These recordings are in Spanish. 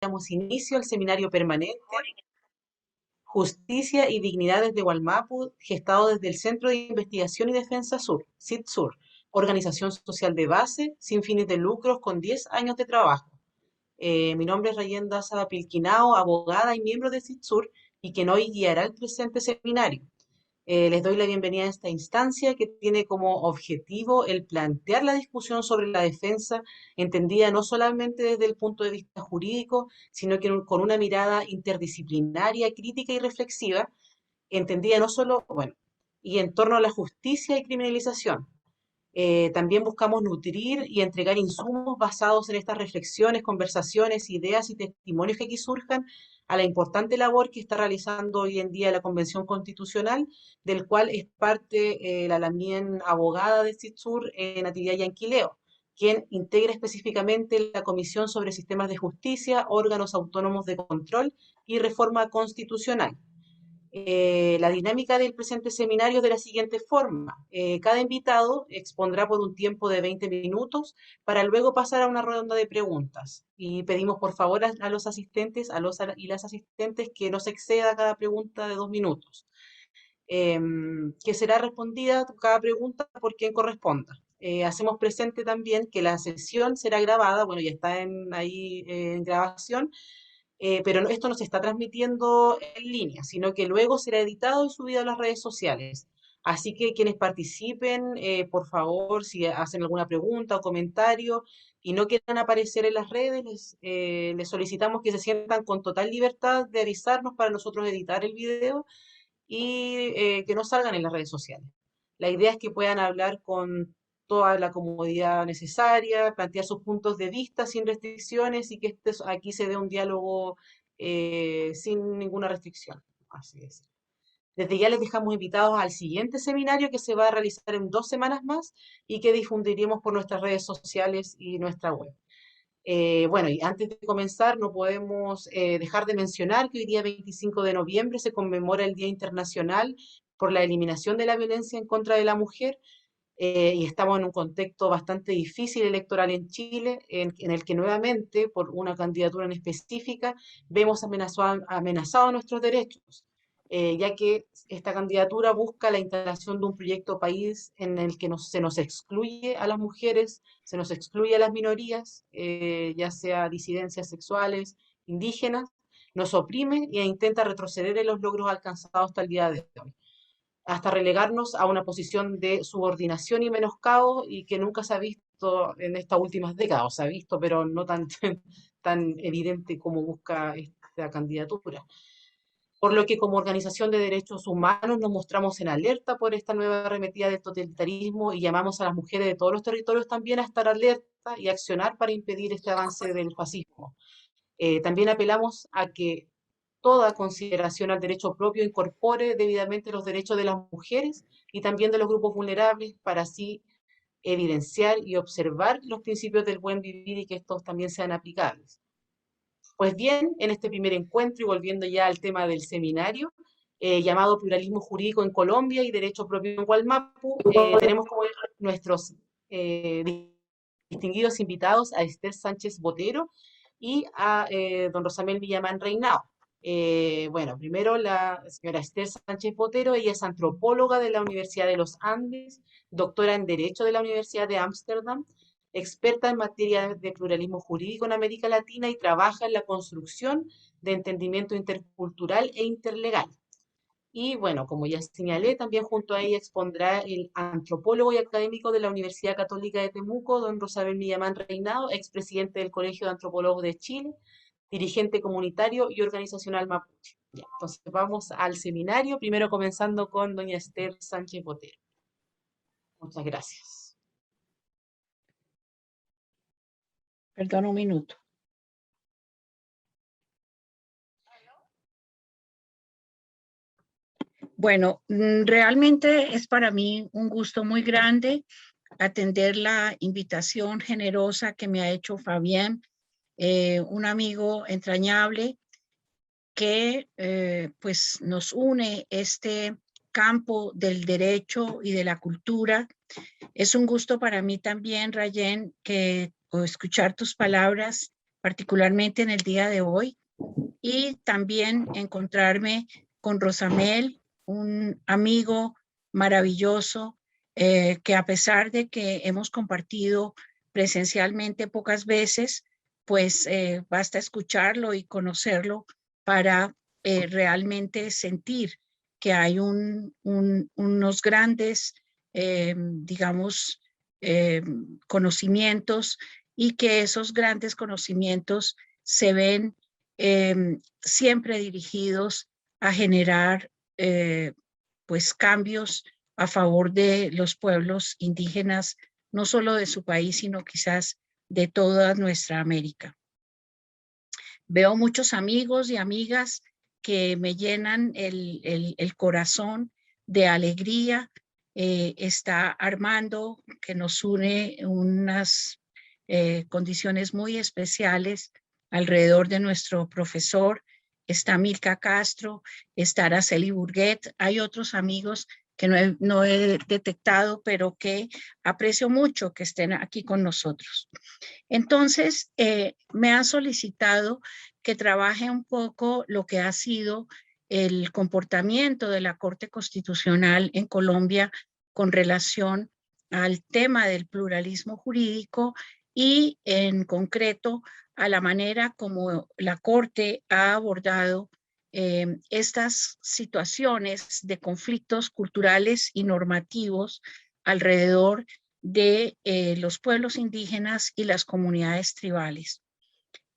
damos inicio al seminario permanente Justicia y Dignidad desde Gualmapu, gestado desde el Centro de Investigación y Defensa Sur, CIDSUR, organización social de base, sin fines de lucros, con 10 años de trabajo. Mi nombre es Rayenda Saba Pilquinao, abogada y miembro de CIDSUR, y quien hoy guiará el presente seminario. Les doy la bienvenida a esta instancia que tiene como objetivo el plantear la discusión sobre la defensa, entendida no solamente desde el punto de vista jurídico, sino que con una mirada interdisciplinaria, crítica y reflexiva, entendida no solo, bueno, y en torno a la justicia y criminalización. También buscamos nutrir y entregar insumos basados en estas reflexiones, conversaciones, ideas y testimonios que aquí surjan a la importante labor que está realizando hoy en día la Convención Constitucional, del cual es parte la también abogada de CITSUR, Natividad Yanquileo, quien integra específicamente la Comisión sobre Sistemas de Justicia, órganos autónomos de control y reforma constitucional. La dinámica del presente seminario es de la siguiente forma. Cada invitado expondrá por un tiempo de 20 minutos para luego pasar a una ronda de preguntas. Y pedimos por favor a los asistentes, y las asistentes que no se exceda cada pregunta de 2 minutos, que será respondida cada pregunta por quien corresponda. Hacemos presente también que la sesión será grabada, bueno, ya está ahí en grabación, pero esto no se está transmitiendo en línea, sino que luego será editado y subido a las redes sociales. Así que quienes participen, por favor, si hacen alguna pregunta o comentario y no quieran aparecer en las redes, les solicitamos que se sientan con total libertad de avisarnos para nosotros editar el video y que no salgan en las redes sociales. La idea es que puedan hablar con toda la comodidad necesaria, plantear sus puntos de vista sin restricciones y que aquí se dé un diálogo sin ninguna restricción. Así es. Desde ya les dejamos invitados al siguiente seminario que se va a realizar en 2 semanas más y que difundiremos por nuestras redes sociales y nuestra web. Bueno, y antes de comenzar, no podemos dejar de mencionar que hoy día 25 de noviembre se conmemora el Día Internacional por la Eliminación de la Violencia en contra de la Mujer, y estamos en un contexto bastante difícil electoral en Chile, en el que nuevamente, por una candidatura en específica, vemos amenazados nuestros derechos, ya que esta candidatura busca la instalación de un proyecto país en el que se nos excluye a las mujeres, se nos excluye a las minorías, ya sea disidencias sexuales, indígenas, nos oprime e intenta retroceder en los logros alcanzados hasta el día de hoy, hasta relegarnos a una posición de subordinación y menoscabo y que nunca se ha visto en estas últimas décadas, o se ha visto, pero no tan, tan evidente como busca esta candidatura. Por lo que como organización de derechos humanos nos mostramos en alerta por esta nueva arremetida del totalitarismo y llamamos a las mujeres de todos los territorios también a estar alerta y accionar para impedir este avance del fascismo. También apelamos a que toda consideración al derecho propio incorpore debidamente los derechos de las mujeres y también de los grupos vulnerables para así evidenciar y observar los principios del buen vivir y que estos también sean aplicables. Pues bien, en este primer encuentro y volviendo ya al tema del seminario, llamado Pluralismo Jurídico en Colombia y Derecho Propio en Gualmapu, tenemos como nuestros distinguidos invitados a Esther Sánchez Botero y a don Rosamel Villamán Reinao. Bueno, primero la señora Esther Sánchez Botero, ella es antropóloga de la Universidad de los Andes, doctora en Derecho de la Universidad de Ámsterdam, experta en materia de pluralismo jurídico en América Latina y trabaja en la construcción de entendimiento intercultural e interlegal. Y bueno, como ya señalé, también junto a ella expondrá el antropólogo y académico de la Universidad Católica de Temuco, don Rosabel Millamán Reinado, expresidente del Colegio de Antropólogos de Chile, dirigente comunitario y organizacional mapuche. Ya, entonces vamos al seminario, primero comenzando con doña Esther Sánchez Botero. Muchas gracias. Perdón, un minuto. Bueno, realmente es para mí un gusto muy grande atender la invitación generosa que me ha hecho Fabián, un amigo entrañable que pues nos une este campo del derecho y de la cultura. Es un gusto para mí también, Rayen, escuchar tus palabras particularmente en el día de hoy, y también encontrarme con Rosamel, un amigo maravilloso, que a pesar de que hemos compartido presencialmente pocas veces, pues basta escucharlo y conocerlo para realmente sentir que hay unos grandes, digamos, conocimientos, y que esos grandes conocimientos se ven siempre dirigidos a generar pues cambios a favor de los pueblos indígenas, no solo de su país, sino quizás de toda nuestra América. Veo muchos amigos y amigas que me llenan el corazón de alegría. Está Armando, que nos une unas condiciones muy especiales alrededor de nuestro profesor. Está Milka Castro, está Araceli Burguet. Hay otros amigos que no he detectado, pero que aprecio mucho que estén aquí con nosotros. Entonces, me han solicitado que trabaje un poco lo que ha sido el comportamiento de la Corte Constitucional en Colombia con relación al tema del pluralismo jurídico, y en concreto a la manera como la Corte ha abordado estas situaciones de conflictos culturales y normativos alrededor de los pueblos indígenas y las comunidades tribales.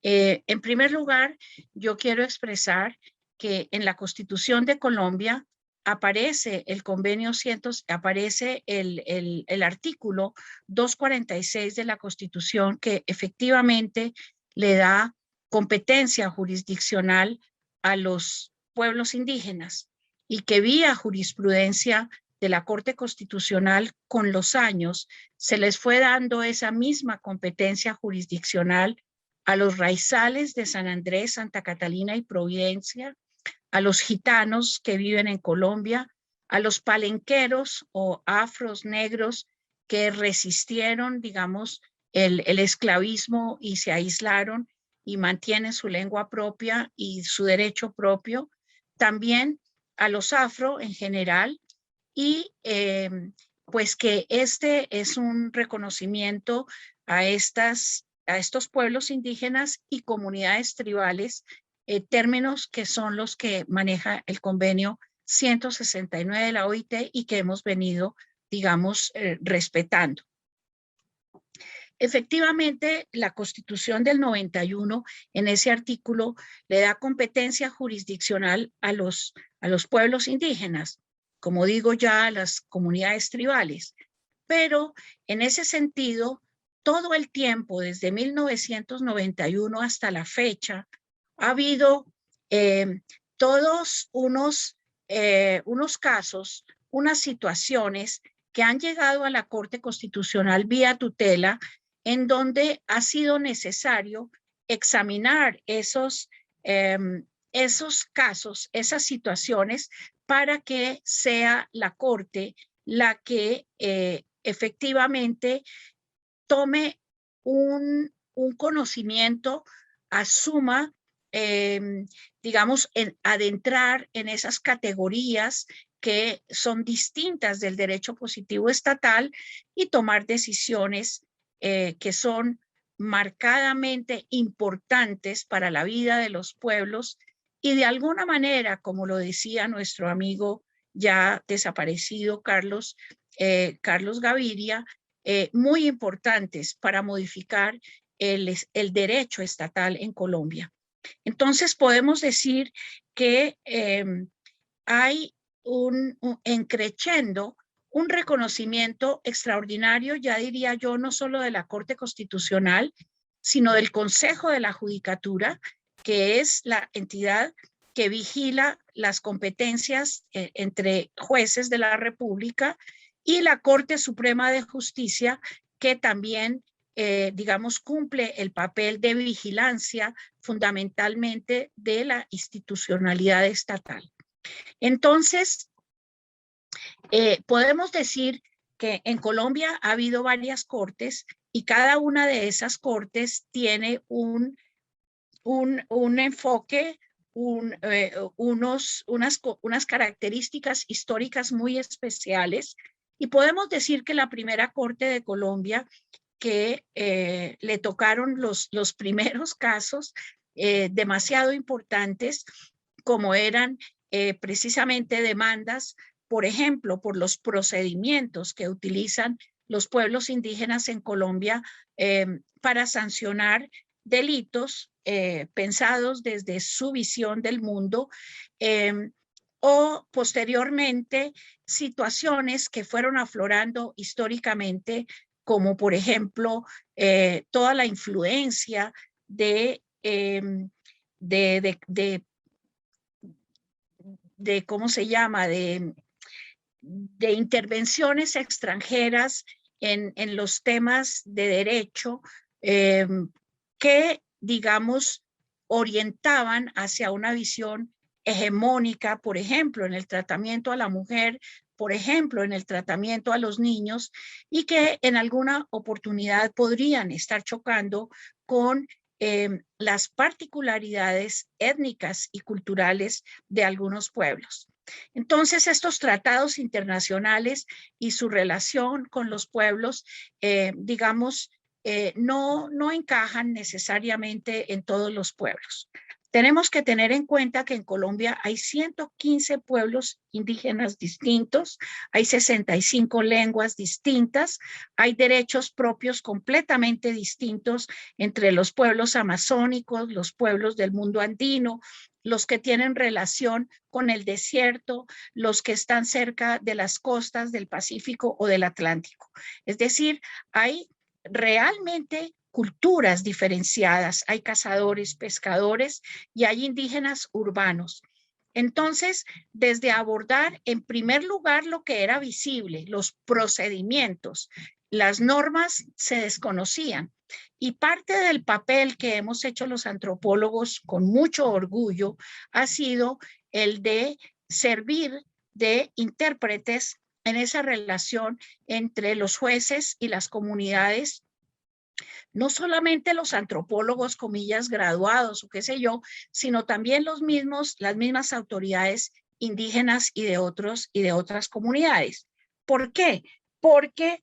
En primer lugar, yo quiero expresar que en la Constitución de Colombia aparece el convenio 100, aparece el artículo 246 de la Constitución, que efectivamente le da competencia jurisdiccional a los pueblos indígenas, y que vía jurisprudencia de la Corte Constitucional con los años se les fue dando esa misma competencia jurisdiccional a los raizales de San Andrés, Santa Catalina y Providencia, a los gitanos que viven en Colombia, a los palenqueros o afros negros que resistieron, digamos, el esclavismo y se aislaron y mantienen su lengua propia y su derecho propio, también a los afro en general, y pues que este es un reconocimiento a estos pueblos indígenas y comunidades tribales, términos que son los que maneja el convenio 169 de la OIT y que hemos venido, digamos, respetando. Efectivamente, la Constitución del 91, en ese artículo, le da competencia jurisdiccional a los pueblos indígenas, como digo ya, a las comunidades tribales. Pero en ese sentido, todo el tiempo, desde 1991 hasta la fecha, ha habido todos unos casos, unas situaciones que han llegado a la Corte Constitucional vía tutela, en donde ha sido necesario examinar esos casos, esas situaciones, para que sea la Corte la que efectivamente tome un conocimiento, asuma, digamos, adentrar en esas categorías que son distintas del derecho positivo estatal, y tomar decisiones que son marcadamente importantes para la vida de los pueblos, y de alguna manera, como lo decía nuestro amigo ya desaparecido Carlos Gaviria, muy importantes para modificar el derecho estatal en Colombia. Entonces podemos decir que hay en creciendo un reconocimiento extraordinario, ya diría yo, no solo de la Corte Constitucional, sino del Consejo de la Judicatura, que es la entidad que vigila las competencias entre jueces de la República, y la Corte Suprema de Justicia, que también, digamos, cumple el papel de vigilancia fundamentalmente de la institucionalidad estatal. Entonces, podemos decir que en Colombia ha habido varias cortes, y cada una de esas cortes tiene un enfoque, unas características históricas muy especiales. Y podemos decir que la primera Corte de Colombia que le tocaron los primeros casos demasiado importantes, como eran precisamente demandas, por ejemplo, por los procedimientos que utilizan los pueblos indígenas en Colombia para sancionar delitos pensados desde su visión del mundo, o posteriormente situaciones que fueron aflorando históricamente, como por ejemplo toda la influencia de, de, de, de ¿cómo se llama? De intervenciones extranjeras en los temas de derecho que, digamos, orientaban hacia una visión hegemónica, por ejemplo, en el tratamiento a la mujer, por ejemplo, en el tratamiento a los niños, y que en alguna oportunidad podrían estar chocando con las particularidades étnicas y culturales de algunos pueblos. Entonces, estos tratados internacionales y su relación con los pueblos, digamos, no encajan necesariamente en todos los pueblos. Tenemos que tener en cuenta que en Colombia hay 115 pueblos indígenas distintos, hay 65 lenguas distintas, hay derechos propios completamente distintos entre los pueblos amazónicos, los pueblos del mundo andino, los que tienen relación con el desierto, los que están cerca de las costas del Pacífico o del Atlántico. Es decir, hay realmente culturas diferenciadas, hay cazadores, pescadores y hay indígenas urbanos. Entonces, desde abordar en primer lugar lo que era visible, los procedimientos, las normas se desconocían. Y parte del papel que hemos hecho los antropólogos con mucho orgullo ha sido el de servir de intérpretes en esa relación entre los jueces y las comunidades, no solamente los antropólogos, comillas, graduados o qué sé yo, sino también las mismas autoridades indígenas y de otras comunidades. ¿Por qué? Porque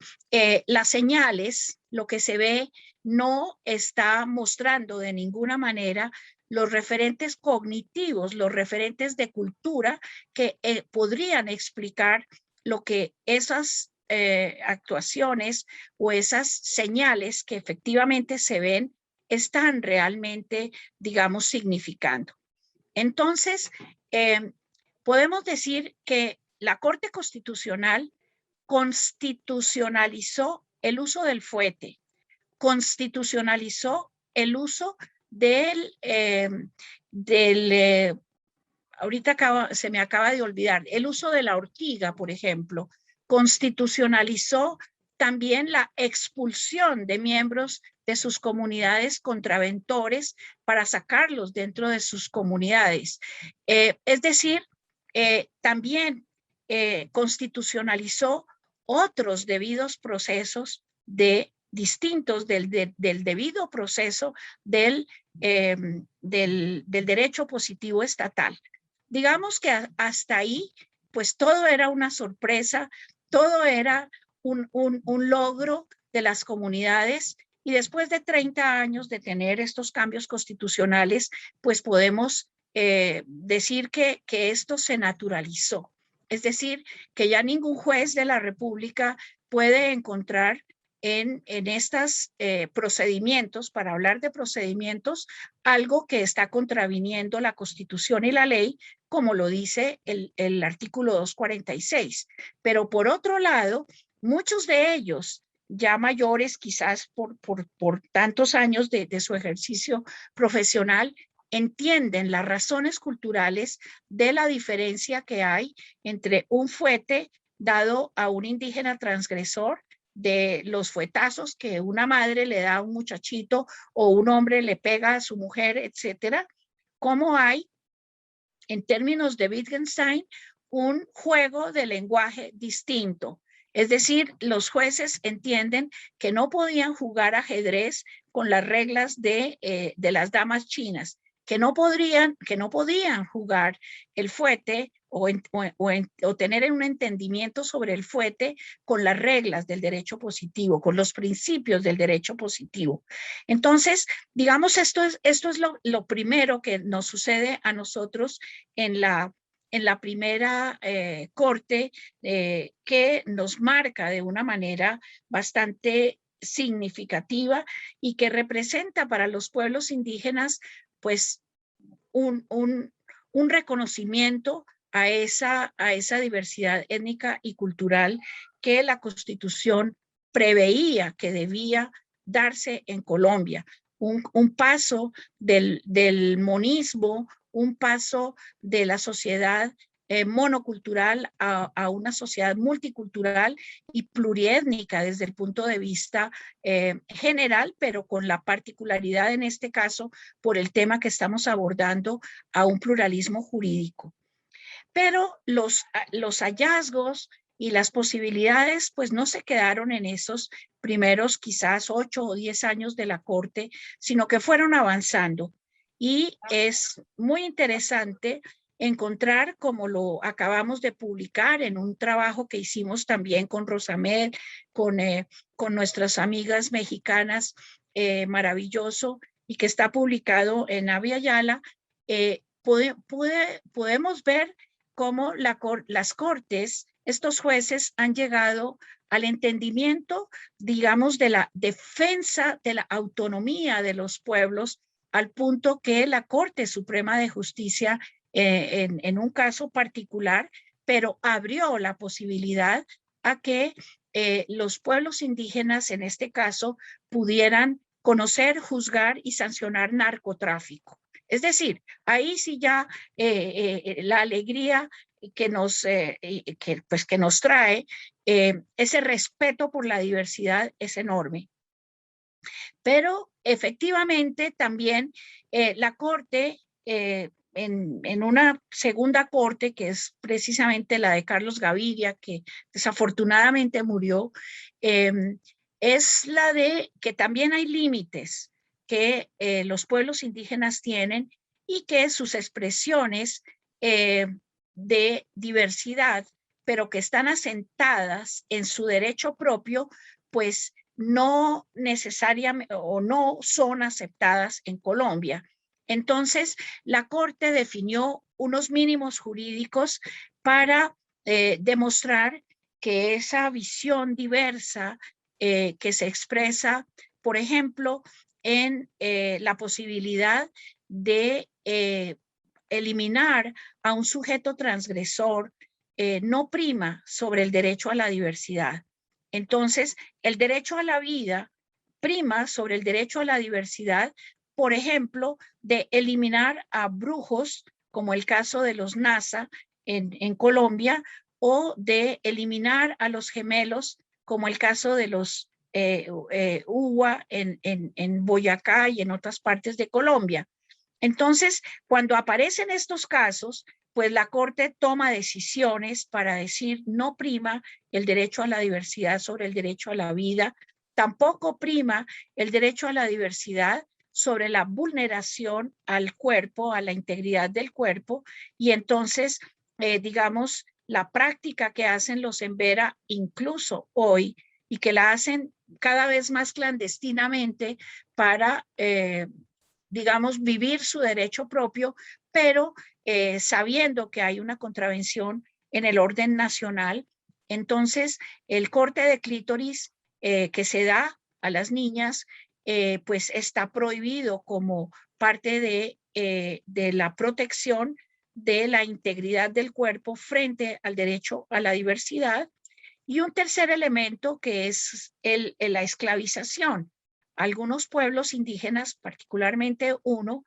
las señales, lo que se ve, no está mostrando de ninguna manera los referentes cognitivos, los referentes de cultura que podrían explicar lo que esas actuaciones o esas señales que efectivamente se ven están realmente, digamos, significando. Entonces, podemos decir que la Corte Constitucional constitucionalizó el uso del fuete, constitucionalizó el uso ahorita se me acaba de olvidar, el uso de la ortiga, por ejemplo, constitucionalizó también la expulsión de miembros de sus comunidades contraventores para sacarlos dentro de sus comunidades. Es decir, también constitucionalizó otros debidos procesos distintos del debido proceso del derecho positivo estatal. Digamos que hasta ahí, pues todo era una sorpresa, todo era un logro de las comunidades, y después de 30 años de tener estos cambios constitucionales, pues podemos decir que esto se naturalizó. Es decir, que ya ningún juez de la República puede encontrar en estos procedimientos, para hablar de procedimientos, algo que está contraviniendo la Constitución y la ley, como lo dice el artículo 246. Pero por otro lado, muchos de ellos, ya mayores quizás por tantos años de su ejercicio profesional, entienden las razones culturales de la diferencia que hay entre un fuete dado a un indígena transgresor, de los fuetazos que una madre le da a un muchachito o un hombre le pega a su mujer, etcétera, como hay, en términos de Wittgenstein, un juego de lenguaje distinto. Es decir, los jueces entienden que no podían jugar ajedrez con las reglas de las damas chinas, que no podían jugar el fuete o tener un entendimiento sobre el fuete con las reglas del derecho positivo, con los principios del derecho positivo. Entonces, digamos, esto es lo primero que nos sucede a nosotros en la primera corte, que nos marca de una manera bastante significativa y que representa para los pueblos indígenas pues un reconocimiento a esa diversidad étnica y cultural que la Constitución preveía que debía darse en Colombia. Un paso del monismo, un paso de la sociedad monocultural a una sociedad multicultural y pluriétnica desde el punto de vista general, pero con la particularidad en este caso por el tema que estamos abordando, a un pluralismo jurídico. Pero los hallazgos y las posibilidades pues no se quedaron en esos primeros quizás 8 o 10 años de la Corte, sino que fueron avanzando. Y es muy interesante encontrar, como lo acabamos de publicar en un trabajo que hicimos también con Rosamel, con nuestras amigas mexicanas, maravilloso, y que está publicado en Avia Yala, podemos ver cómo las cortes, estos jueces han llegado al entendimiento, digamos, de la defensa de la autonomía de los pueblos, al punto que la Corte Suprema de Justicia, en un caso particular, pero abrió la posibilidad a que los pueblos indígenas, en este caso, pudieran conocer, juzgar y sancionar narcotráfico. Es decir, ahí sí ya la alegría que nos trae ese respeto por la diversidad es enorme. Pero efectivamente también la Corte, en una segunda Corte, que es precisamente la de Carlos Gaviria, que desafortunadamente murió, es la de que también hay límites que los pueblos indígenas tienen y que sus expresiones de diversidad, pero que están asentadas en su derecho propio, pues no necesariamente o no son aceptadas en Colombia. Entonces, la Corte definió unos mínimos jurídicos para demostrar que esa visión diversa que se expresa, por ejemplo, en la posibilidad de eliminar a un sujeto transgresor, no prima sobre el derecho a la diversidad. Entonces, el derecho a la vida prima sobre el derecho a la diversidad, por ejemplo, de eliminar a brujos, como el caso de los NASA en Colombia, o de eliminar a los gemelos, como el caso de los UWA en Boyacá y en otras partes de Colombia. Entonces, cuando aparecen estos casos, pues la Corte toma decisiones para decir no prima el derecho a la diversidad sobre el derecho a la vida, tampoco prima el derecho a la diversidad sobre la vulneración al cuerpo, a la integridad del cuerpo, y entonces, digamos, la práctica que hacen los Embera, incluso hoy, y que la hacen cada vez más clandestinamente para digamos, vivir su derecho propio, pero sabiendo que hay una contravención en el orden nacional. Entonces, el corte de clítoris que se da a las niñas, pues está prohibido como parte de la protección de la integridad del cuerpo frente al derecho a la diversidad. Y un tercer elemento que es la esclavización. Algunos pueblos indígenas, particularmente uno,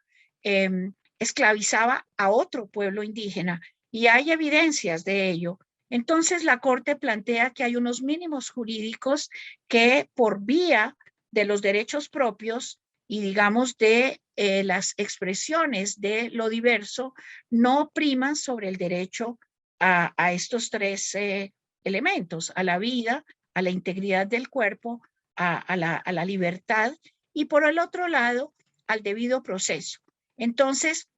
esclavizaba a otro pueblo indígena y hay evidencias de ello. Entonces la Corte plantea que hay unos mínimos jurídicos que por vía de los derechos propios y digamos de las expresiones de lo diverso no priman sobre el derecho a estos tres elementos, a la vida, a la integridad del cuerpo, a la libertad y por el otro lado, al debido proceso. Entonces,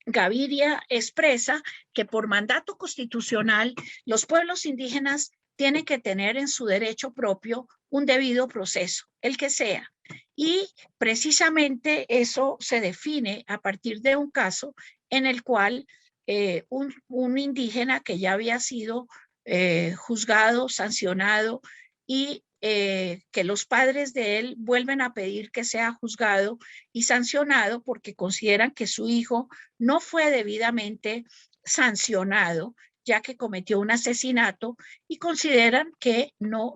Gaviria expresa que por mandato constitucional los pueblos indígenas tienen que tener en su derecho propio un debido proceso, el que sea. Y precisamente eso se define a partir de un caso en el cual un indígena que ya había sido juzgado, sancionado y que los padres de él vuelven a pedir que sea juzgado y sancionado porque consideran que su hijo no fue debidamente sancionado ya que cometió un asesinato y consideran que no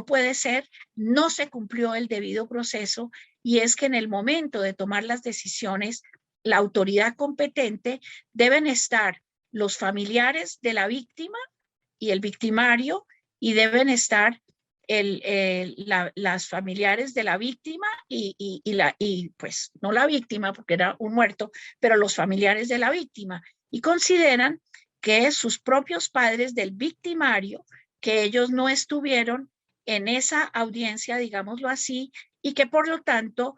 puede ser, no se cumplió el debido proceso y es que en el momento de tomar las decisiones, la autoridad competente deben estar los familiares de la víctima y el victimario y deben estar las familiares de la víctima y pues no la víctima porque era un muerto, pero los familiares de la víctima y consideran que sus propios padres del victimario, que ellos no estuvieron en esa audiencia, digámoslo así, y que por lo tanto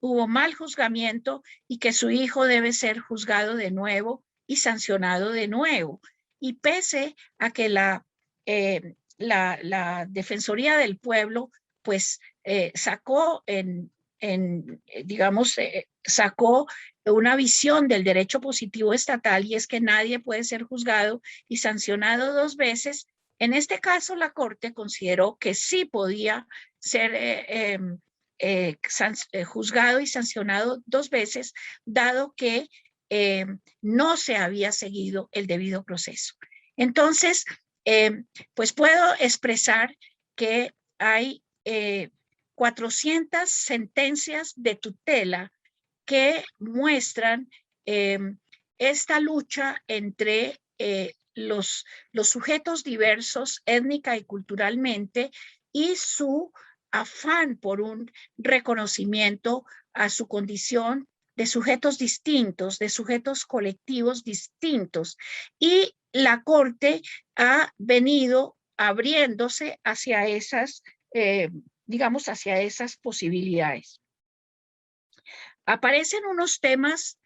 hubo mal juzgamiento y que su hijo debe ser juzgado de nuevo y sancionado de nuevo. Y pese a que la Defensoría del Pueblo pues sacó sacó una visión del derecho positivo estatal y es que nadie puede ser juzgado y sancionado dos veces. En este caso, la Corte consideró que sí podía ser juzgado y sancionado dos veces, dado que no se había seguido el debido proceso. Entonces, pues puedo expresar que hay 400 sentencias de tutela que muestran esta lucha entre los sujetos diversos étnica y culturalmente y su afán por un reconocimiento a su condición de sujetos distintos, de sujetos colectivos distintos. Y la Corte ha venido abriéndose hacia esas, digamos, hacia esas posibilidades. Aparecen unos temas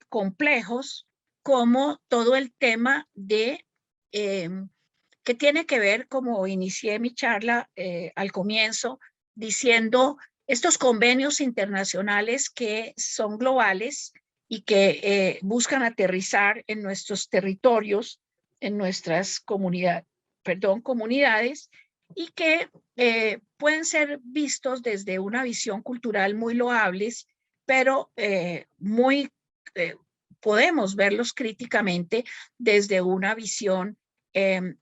complejos como todo el tema de que tiene que ver, como inicié mi charla al comienzo, diciendo estos convenios internacionales que son globales y que buscan aterrizar en nuestros territorios, en nuestras comunidades, y que pueden ser vistos desde una visión cultural muy loables, pero podemos verlos críticamente desde una visión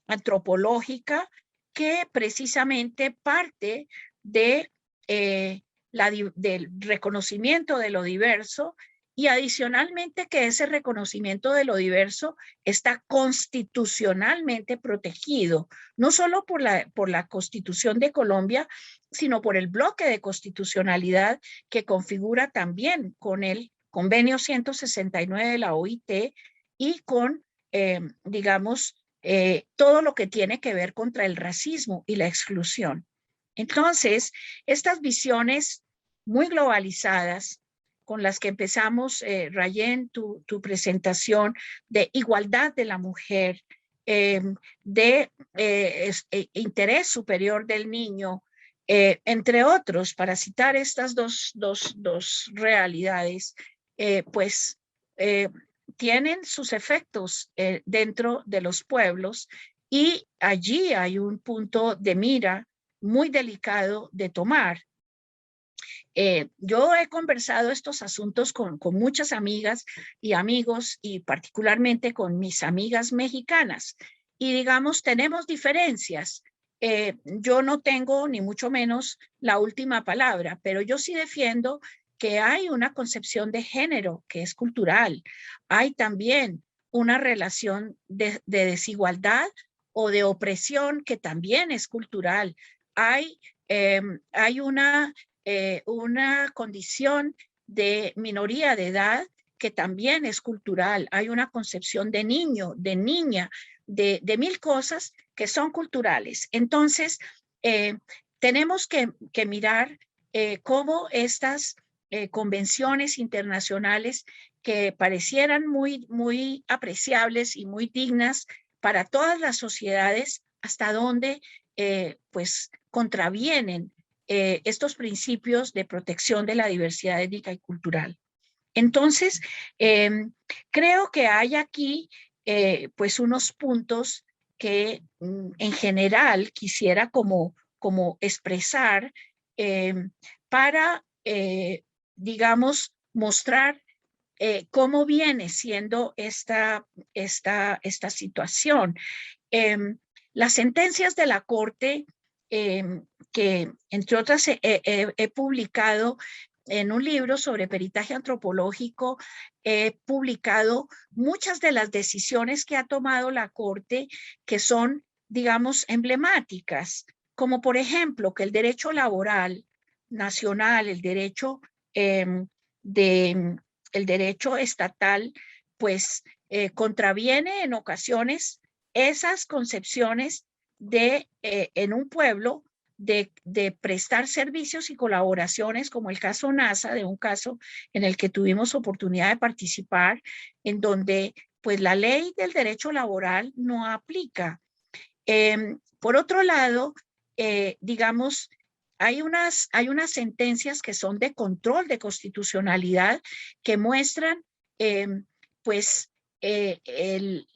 antropológica que precisamente parte de, del reconocimiento de lo diverso y adicionalmente que ese reconocimiento de lo diverso está constitucionalmente protegido, no solo por la Constitución de Colombia, sino por el bloque de constitucionalidad que configura también con el Convenio 169 de la OIT y con, digamos, todo lo que tiene que ver contra el racismo y la exclusión. Entonces, estas visiones muy globalizadas con las que empezamos, Rayen, tu presentación de igualdad de la mujer, de interés superior del niño, entre otros, para citar estas dos realidades, pues tienen sus efectos dentro de los pueblos y allí hay un punto de mira muy delicado de tomar. Yo he conversado estos asuntos con muchas amigas y amigos y particularmente con mis amigas mexicanas y digamos tenemos diferencias. Yo no tengo ni mucho menos la última palabra, pero yo sí defiendo que hay una concepción de género que es cultural. Hay también una relación de desigualdad o de opresión que también es cultural. Hay una condición de minoría de edad que también es cultural. Hay una concepción de niño, de niña, de mil cosas que son culturales. Entonces, tenemos que mirar cómo estas convenciones internacionales que parecieran muy apreciables y muy dignas para todas las sociedades, hasta dónde pues contravienen estos principios de protección de la diversidad étnica y cultural. Entonces, creo que hay aquí pues unos puntos que en general quisiera como expresar para, digamos, mostrar cómo viene siendo esta situación. Las sentencias de la Corte, que entre otras he publicado en un libro sobre peritaje antropológico, he publicado muchas de las decisiones que ha tomado la Corte que son, digamos, emblemáticas, como por ejemplo que el derecho laboral nacional, de, el derecho estatal, pues contraviene en ocasiones esas concepciones de, en un pueblo, de prestar servicios y colaboraciones, como el caso NASA, de un caso en el que tuvimos oportunidad de participar, en donde pues la ley del derecho laboral no aplica. Por otro lado, digamos, hay unas sentencias que son de control de constitucionalidad que muestran pues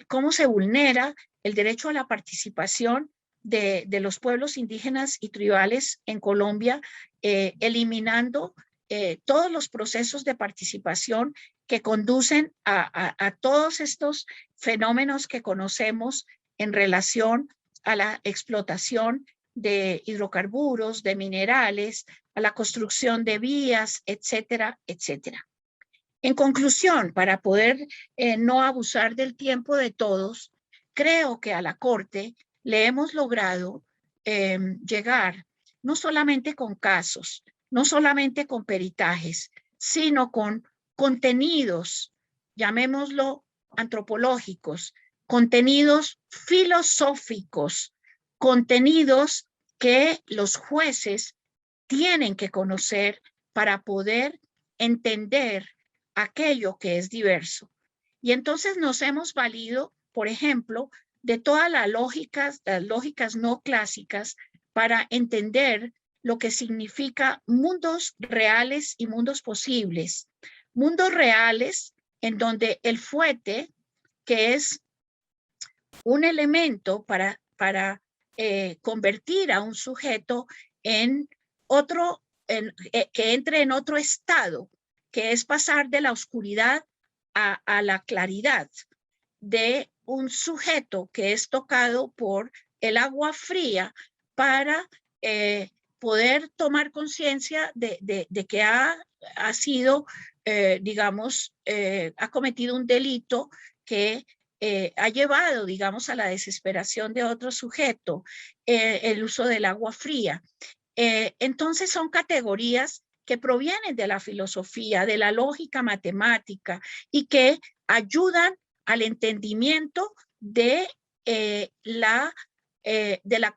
cómo se vulnera el derecho a la participación de los pueblos indígenas y tribales en Colombia, eliminando todos los procesos de participación que conducen a todos estos fenómenos que conocemos en relación a la explotación de hidrocarburos, de minerales, a la construcción de vías, etcétera, etcétera. En conclusión, para poder no abusar del tiempo de todos, creo que a la Corte le hemos logrado llegar no solamente con casos, no solamente con peritajes, sino con contenidos, llamémoslo antropológicos, contenidos filosóficos, contenidos que los jueces tienen que conocer para poder entender aquello que es diverso. Y entonces nos hemos valido, por ejemplo, de todas las lógicas no clásicas para entender lo que significa mundos reales y mundos posibles. Mundos reales en donde el fuete, que es un elemento para convertir a un sujeto en otro, que entre en otro estado, que es pasar de la oscuridad a la claridad, de un sujeto que es tocado por el agua fría para poder tomar conciencia de que ha sido, digamos, ha cometido un delito que ha llevado, digamos, a la desesperación de otro sujeto, el uso del agua fría. Entonces son categorías que provienen de la filosofía, de la lógica matemática y que ayudan al entendimiento de la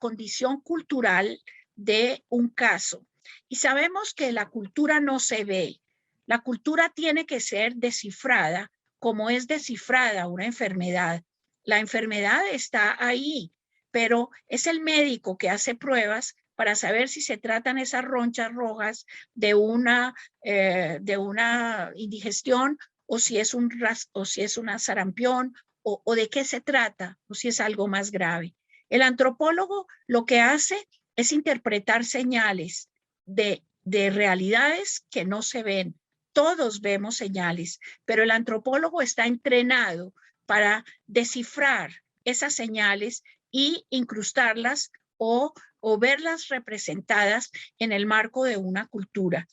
condición cultural de un caso. Y sabemos que la cultura no se ve. La cultura tiene que ser descifrada como es descifrada una enfermedad. La enfermedad está ahí, pero es el médico que hace pruebas para saber si se tratan esas ronchas rojas de una indigestión o si es una sarampión o de qué se trata o si es algo más grave. El antropólogo lo que hace es interpretar señales de realidades que no se ven. Todos vemos señales, pero el antropólogo está entrenado para descifrar esas señales y incrustarlas o verlas representadas en el marco de una cultura.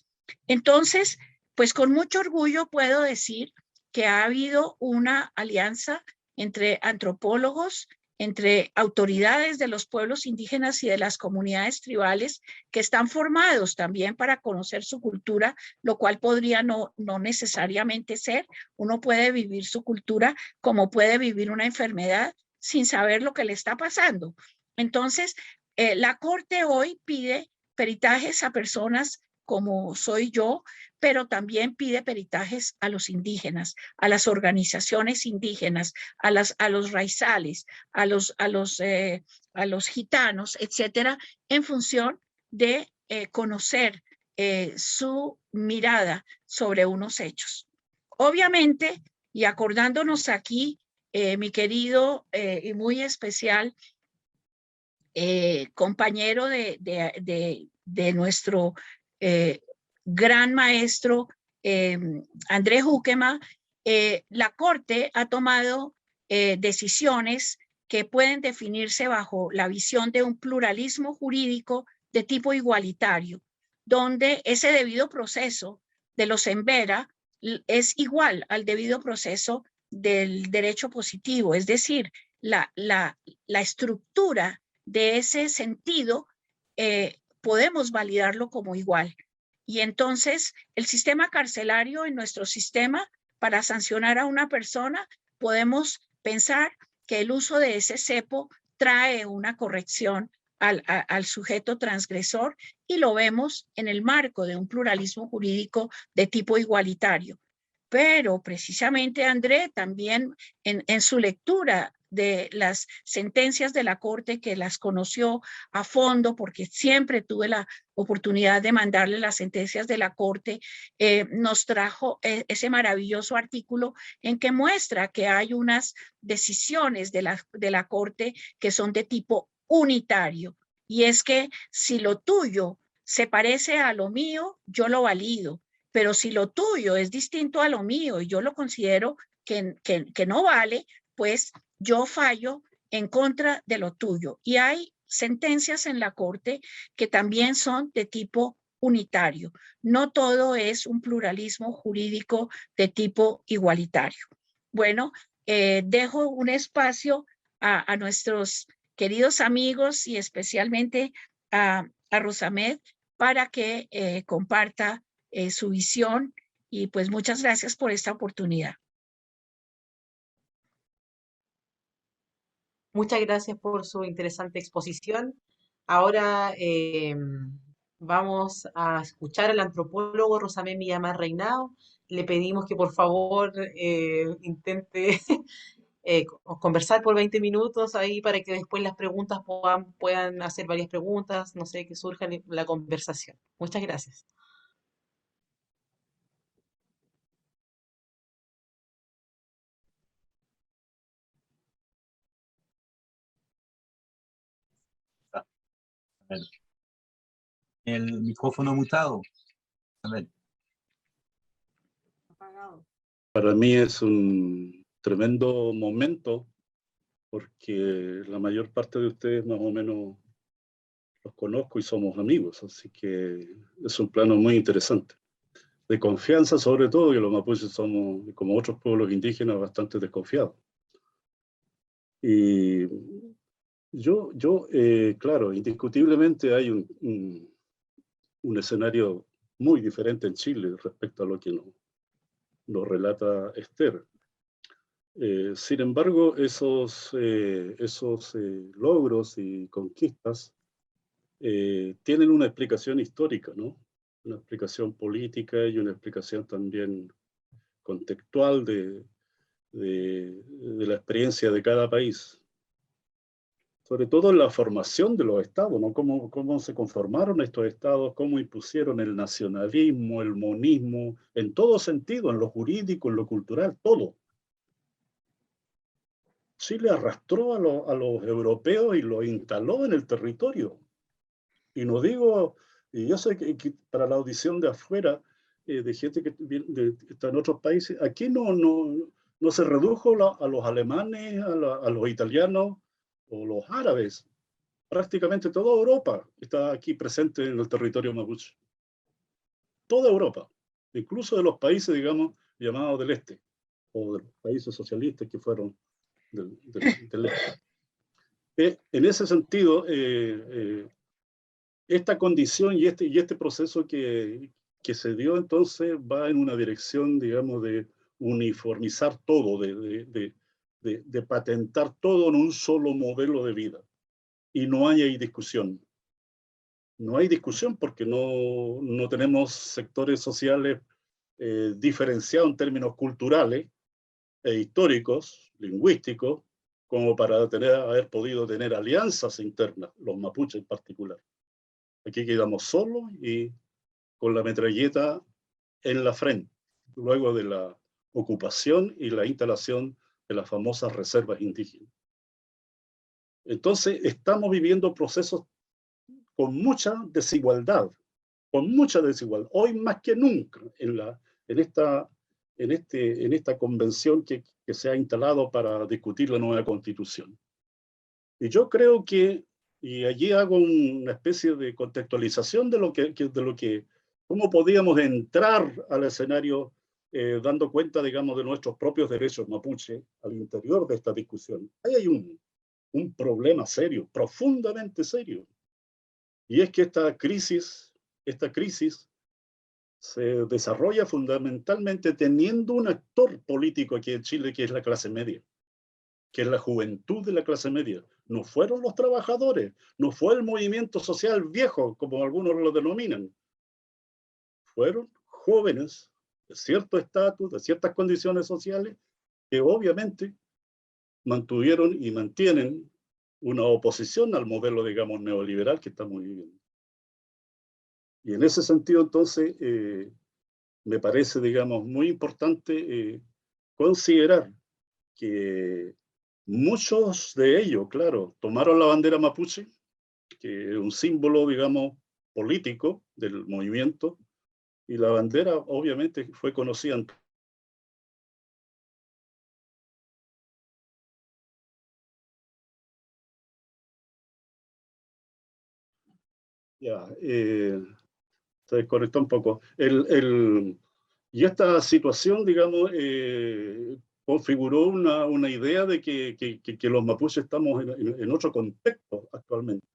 Entonces, pues con mucho orgullo puedo decir que ha habido una alianza entre antropólogos, entre autoridades de los pueblos indígenas y de las comunidades tribales que están formados también para conocer su cultura, lo cual podría no necesariamente ser. Uno puede vivir su cultura como puede vivir una enfermedad sin saber lo que le está pasando. Entonces, la Corte hoy pide peritajes a personas como soy yo, pero también pide peritajes a los indígenas, a las organizaciones indígenas, a los raizales, a los gitanos, etcétera, en función de conocer su mirada sobre unos hechos. Obviamente, y acordándonos aquí, mi querido y muy especial compañero de nuestro gran maestro Andrés Jukema, la Corte ha tomado decisiones que pueden definirse bajo la visión de un pluralismo jurídico de tipo igualitario, donde ese debido proceso de los Embera es igual al debido proceso del derecho positivo, es decir, la estructura de ese sentido podemos validarlo como igual. Y entonces el sistema carcelario en nuestro sistema, para sancionar a una persona, podemos pensar que el uso de ese cepo trae una corrección al sujeto transgresor, y lo vemos en el marco de un pluralismo jurídico de tipo igualitario. Pero precisamente André también en su lectura de las sentencias de la Corte, que las conoció a fondo porque siempre tuve la oportunidad de mandarle las sentencias de la Corte, nos trajo ese maravilloso artículo en que muestra que hay unas decisiones de la Corte que son de tipo unitario, y es que si lo tuyo se parece a lo mío, yo lo valido, pero si lo tuyo es distinto a lo mío y yo lo considero que no vale, pues yo fallo en contra de lo tuyo. Y hay sentencias en la Corte que también son de tipo unitario. No todo es un pluralismo jurídico de tipo igualitario. Bueno, dejo un espacio a nuestros queridos amigos y especialmente a Rosamed para que comparta su visión, y pues muchas gracias por esta oportunidad. Muchas gracias por su interesante exposición. Ahora vamos a escuchar al antropólogo Rosamé Millamar Reinao. Le pedimos que por favor intente conversar por 20 minutos ahí para que después las preguntas puedan hacer varias preguntas, no sé, que surja la conversación. Muchas gracias. Ah, a ver, el micrófono mutado. A ver. Apagado. Para mí es un tremendo momento porque la mayor parte de ustedes más o menos los conozco y somos amigos, así que es un plano muy interesante. De confianza sobre todo, que los mapuches somos, como otros pueblos indígenas, bastante desconfiados. Y claro, indiscutiblemente hay un escenario muy diferente en Chile respecto a lo que nos relata Esther. Sin embargo, esos logros y conquistas tienen una explicación histórica, ¿no? Una explicación política y una explicación también contextual de la experiencia de cada país. Sobre todo en la formación de los estados, ¿no? Cómo se conformaron estos estados, cómo impusieron el nacionalismo, el monismo, en todo sentido, en lo jurídico, en lo cultural, todo. Chile arrastró a los europeos y los instaló en el territorio. Y no digo, y yo sé que para la audición de afuera, de gente que está en otros países, aquí no se redujo a los alemanes, a los italianos o los árabes. Prácticamente toda Europa está aquí presente en el territorio mapuche. Toda Europa, incluso de los países, digamos, llamados del este, o de los países socialistas que fueron del este. En ese sentido, esta condición y este proceso que se dio entonces va en una dirección, digamos, de uniformizar todo, de patentar todo en un solo modelo de vida. Y no hay ahí discusión. No hay discusión porque no tenemos sectores sociales diferenciados en términos culturales e históricos, lingüísticos, como para haber podido tener alianzas internas, los mapuches en particular. Aquí quedamos solos y con la metralleta en la frente, luego de la ocupación y la instalación de las famosas reservas indígenas. Entonces, estamos viviendo procesos con mucha desigualdad, hoy más que nunca en esta convención que se ha instalado para discutir la nueva constitución. Y yo creo que, y allí hago una especie de contextualización de cómo podíamos entrar al escenario dando cuenta, digamos, de nuestros propios derechos mapuche al interior de esta discusión. Ahí hay un problema serio, profundamente serio. Y es que esta crisis se desarrolla fundamentalmente teniendo un actor político aquí en Chile, que es la clase media, que es la juventud de la clase media. No fueron los trabajadores, no fue el movimiento social viejo, como algunos lo denominan. Fueron jóvenes de cierto estatus, de ciertas condiciones sociales, que obviamente mantuvieron y mantienen una oposición al modelo, digamos, neoliberal que estamos viviendo. Y en ese sentido, entonces, me parece, digamos, muy importante considerar que muchos de ellos, claro, tomaron la bandera mapuche, que es un símbolo, digamos, político del movimiento, y la bandera obviamente fue conocida en ya, se desconectó un poco. Y esta situación, digamos, configuró una idea de que los mapuches estamos en otro contexto actualmente.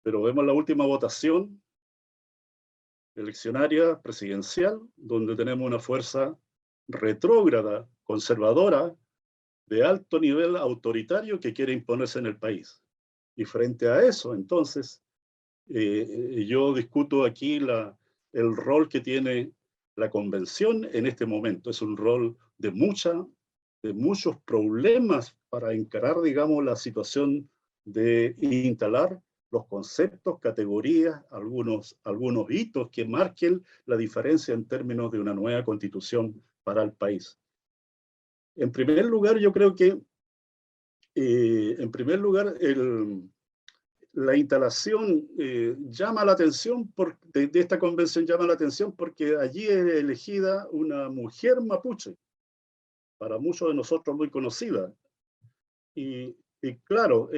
Pero vemos la última votación eleccionaria presidencial, donde tenemos una fuerza retrógrada, conservadora, de alto nivel autoritario que quiere imponerse en el país. Y frente a eso, entonces, yo discuto aquí el rol que tiene la convención en este momento. Es un rol de muchos problemas para encarar, digamos, la situación de instalar los conceptos, categorías, algunos hitos que marquen la diferencia en términos de una nueva constitución para el país. En primer lugar, yo creo que, la instalación llama la atención de esta convención llama la atención porque allí es elegida una mujer mapuche, para muchos de nosotros muy conocida. Y claro,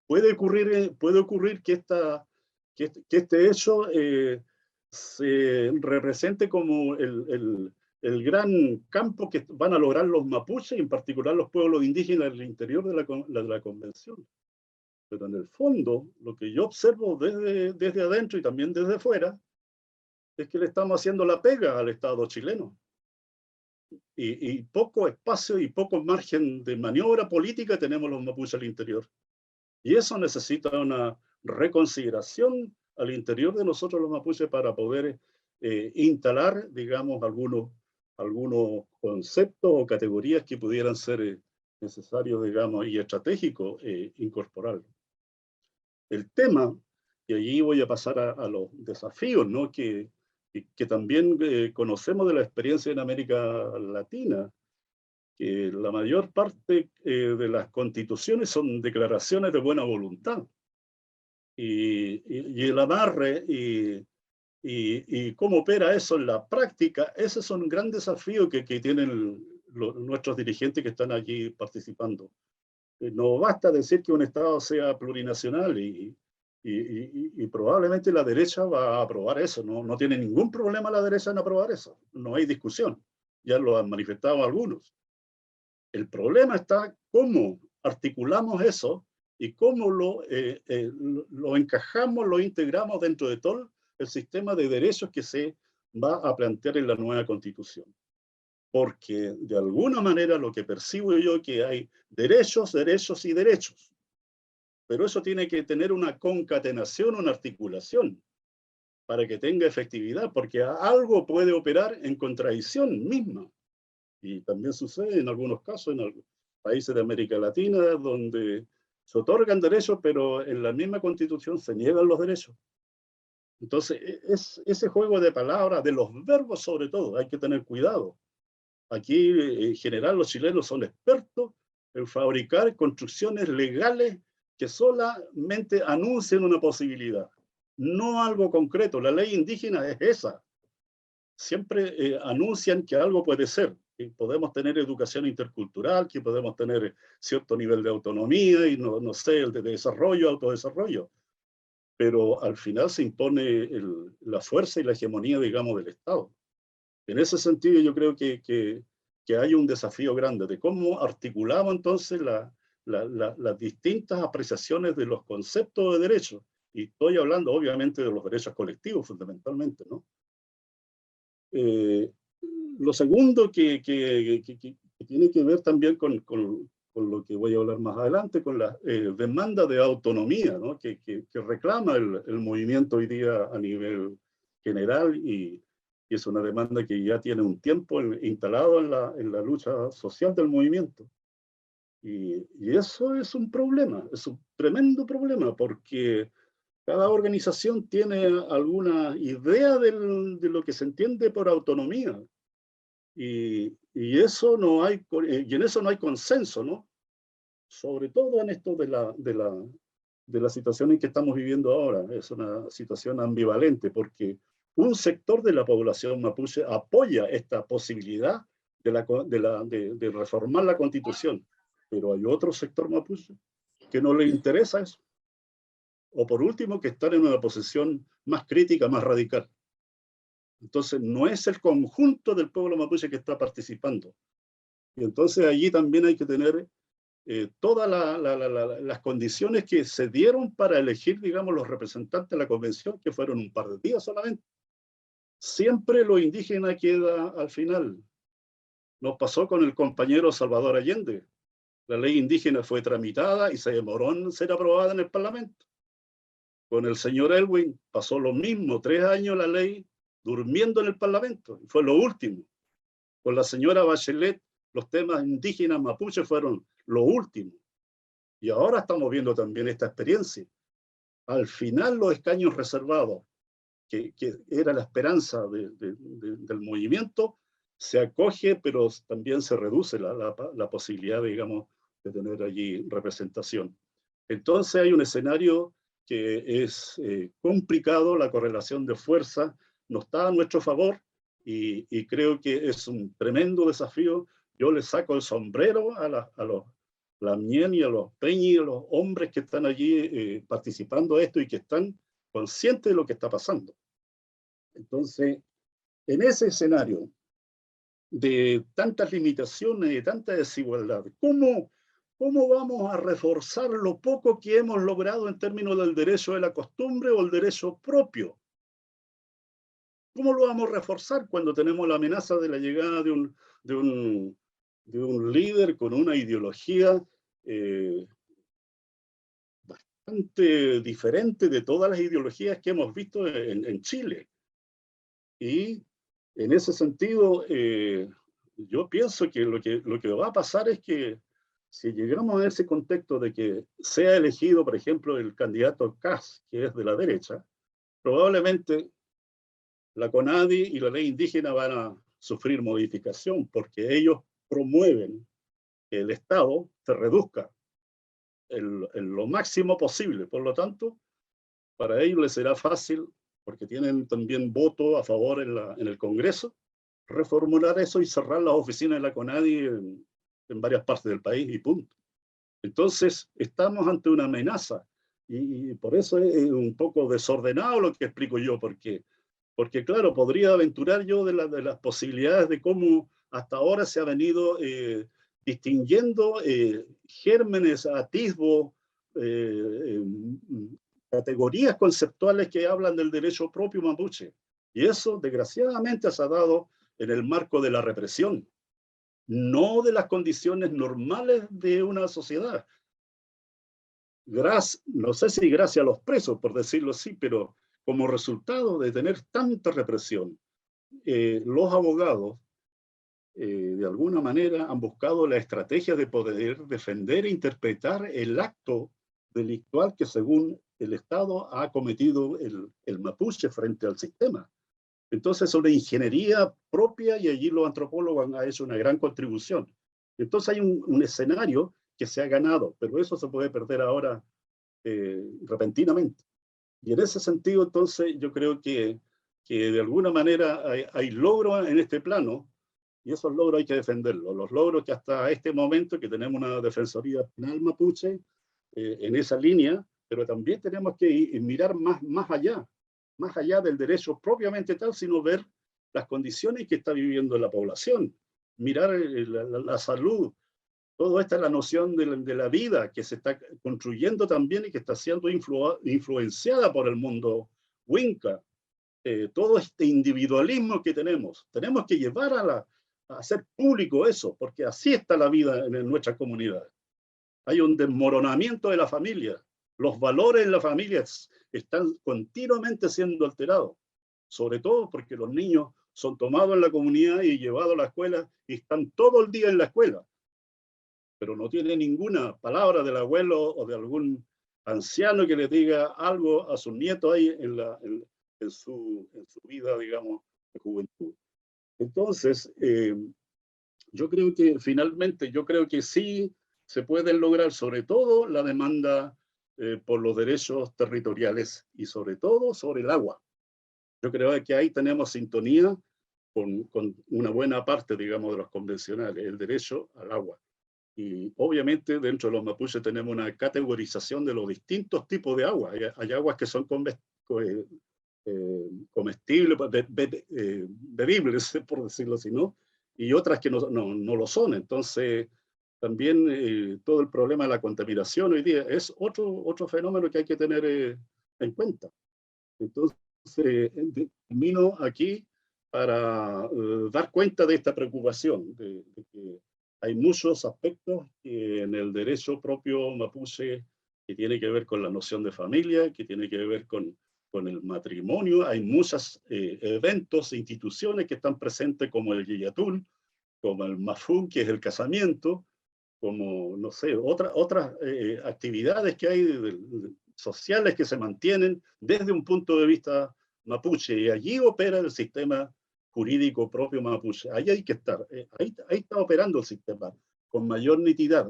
puede ocurrir que este hecho se represente como el gran campo que van a lograr los mapuches, y en particular los pueblos indígenas del interior de la convención. Pero en el fondo, lo que yo observo desde adentro y también desde fuera, es que le estamos haciendo la pega al Estado chileno. Y poco espacio y poco margen de maniobra política tenemos los mapuches al interior. Y eso necesita una reconsideración al interior de nosotros los mapuches para poder instalar, digamos, algunos conceptos o categorías que pudieran ser necesarios, digamos, y estratégicos incorporar. El tema, y allí voy a pasar a los desafíos, ¿no? que también conocemos de la experiencia en América Latina, que la mayor parte de las constituciones son declaraciones de buena voluntad. Y el amarre y cómo opera eso en la práctica, ese es un gran desafío que tienen nuestros dirigentes que están allí participando. No basta decir que un Estado sea plurinacional y probablemente la derecha va a aprobar eso. No tiene ningún problema la derecha en aprobar eso. No hay discusión. Ya lo han manifestado algunos. El problema está cómo articulamos eso y cómo lo encajamos, lo integramos dentro de todo el sistema de derechos que se va a plantear en la nueva Constitución. Porque de alguna manera lo que percibo yo es que hay derechos y derechos. pero eso tiene que tener una concatenación, una articulación, para que tenga efectividad, porque algo puede operar en contradicción misma. Y también sucede en algunos casos en algunos países de América Latina, donde se otorgan derechos, pero en la misma Constitución se niegan los derechos. Entonces, es ese juego de palabras, de los verbos sobre todo, hay que tener cuidado. Aquí, en general, los chilenos son expertos en fabricar construcciones legales que solamente anuncian una posibilidad, no algo concreto. La ley indígena es esa. Siempre anuncian que algo puede ser, que podemos tener educación intercultural, que podemos tener cierto nivel de autonomía y no sé, el de desarrollo, autodesarrollo. Pero al final se impone la fuerza y la hegemonía, digamos, del Estado. En ese sentido, yo creo que hay un desafío grande de cómo articulamos entonces las distintas apreciaciones de los conceptos de derechos. Y estoy hablando, obviamente, de los derechos colectivos, fundamentalmente, ¿no? Lo segundo que tiene que ver también con lo que voy a hablar más adelante, con la demanda de autonomía, ¿no? que reclama el movimiento hoy día a nivel general, y es una demanda que ya tiene un tiempo instalado en la lucha social del movimiento. Y eso es un problema, es un tremendo problema, porque cada organización tiene alguna idea de lo que se entiende por autonomía. Y eso no hay, y en eso no hay consenso, ¿no? Sobre todo en esto de la situación en que estamos viviendo ahora. Es una situación ambivalente, porque un sector de la población mapuche apoya esta posibilidad de reformar la Constitución, pero hay otro sector mapuche que no le interesa eso. O por último, que están en una posición más crítica, más radical. Entonces, no es el conjunto del pueblo mapuche que está participando. Y entonces allí también hay que tener todas las condiciones que se dieron para elegir, digamos, los representantes de la convención, que fueron un par de días solamente. Siempre lo indígena queda al final. Nos pasó con el compañero Salvador Allende. La ley indígena fue tramitada y se demoró en ser aprobada en el Parlamento. Con el señor Elwin pasó lo mismo, 3 años la ley durmiendo en el Parlamento, y fue lo último. Con la señora Bachelet, los temas indígenas mapuche fueron lo último. Y ahora estamos viendo también esta experiencia. Al final, los escaños reservados, que era la esperanza del movimiento, se acoge, pero también se reduce la posibilidad, digamos, de tener allí representación. Entonces hay un escenario que es complicado, la correlación de fuerza no está a nuestro favor, y creo que es un tremendo desafío. Yo le saco el sombrero a los Lamien y a los Peñi, a los hombres que están allí participando de esto y que están conscientes de lo que está pasando. Entonces, en ese escenario de tantas limitaciones, de tanta desigualdad, ¿cómo vamos a reforzar lo poco que hemos logrado en términos del derecho de la costumbre o el derecho propio? ¿Cómo lo vamos a reforzar cuando tenemos la amenaza de la llegada de un líder con una ideología bastante diferente de todas las ideologías que hemos visto en Chile? Y en ese sentido, yo pienso que lo que va a pasar es que si llegamos a ese contexto de que sea elegido, por ejemplo, el candidato Kast, que es de la derecha, probablemente la CONADI y la ley indígena van a sufrir modificación, porque ellos promueven que el Estado se reduzca en lo máximo posible. Por lo tanto, para ellos les será fácil, porque tienen también voto a favor en el Congreso, reformular eso y cerrar las oficinas de la CONADI en varias partes del país, y punto. Entonces, estamos ante una amenaza, y por eso es un poco desordenado lo que explico yo, porque claro, podría aventurar yo de las posibilidades de cómo hasta ahora se ha venido distinguiendo gérmenes, atisbos, categorías conceptuales que hablan del derecho propio mapuche. Y eso, desgraciadamente, se ha dado en el marco de la represión, no de las condiciones normales de una sociedad. no sé si gracias a los presos, por decirlo así, pero como resultado de tener tanta represión, los abogados de alguna manera han buscado la estrategia de poder defender e interpretar el acto delictual que según el Estado ha cometido el mapuche frente al sistema. Entonces es una ingeniería propia y allí los antropólogos han hecho una gran contribución. Entonces hay un escenario que se ha ganado, pero eso se puede perder ahora repentinamente. Y en ese sentido, entonces, yo creo que de alguna manera hay logros en este plano, y esos logros hay que defenderlos. Los logros que hasta este momento, que tenemos una defensoría penal mapuche en esa línea, pero también tenemos que mirar más allá del derecho propiamente tal, sino ver las condiciones que está viviendo la población, mirar la salud. Todo esta es la noción de la vida que se está construyendo también y que está siendo influenciada por el mundo Winca. Todo este individualismo que tenemos que llevar a hacer público eso, porque así está la vida en nuestras comunidades. Hay un desmoronamiento de la familia. Los valores en la familia están continuamente siendo alterados, sobre todo porque los niños son tomados en la comunidad y llevados a la escuela y están todo el día en la escuela, pero no tiene ninguna palabra del abuelo o de algún anciano que le diga algo a sus nietos ahí en su vida, digamos, de juventud. Entonces, yo creo que finalmente, yo creo que sí se pueden lograr, sobre todo la demanda por los derechos territoriales y sobre todo sobre el agua. Yo creo que ahí tenemos sintonía con una buena parte, digamos, de los convencionales, el derecho al agua. Y obviamente dentro de los mapuches tenemos una categorización de los distintos tipos de agua. Hay aguas que son comestibles, bebibles, por decirlo así, ¿no? Y otras que no lo son. Entonces, también todo el problema de la contaminación hoy día es otro fenómeno que hay que tener en cuenta. Entonces, termino aquí para dar cuenta de esta preocupación, de que hay muchos aspectos en el derecho propio mapuche que tiene que ver con la noción de familia, que tiene que ver con el matrimonio. Hay muchos eventos e instituciones que están presentes como el Yillatul, como el Mafú, que es el casamiento, como, no sé, otras actividades que hay sociales que se mantienen desde un punto de vista mapuche, y allí opera el sistema jurídico propio mapuche. Ahí hay que estar, ahí está operando el sistema con mayor nitidez.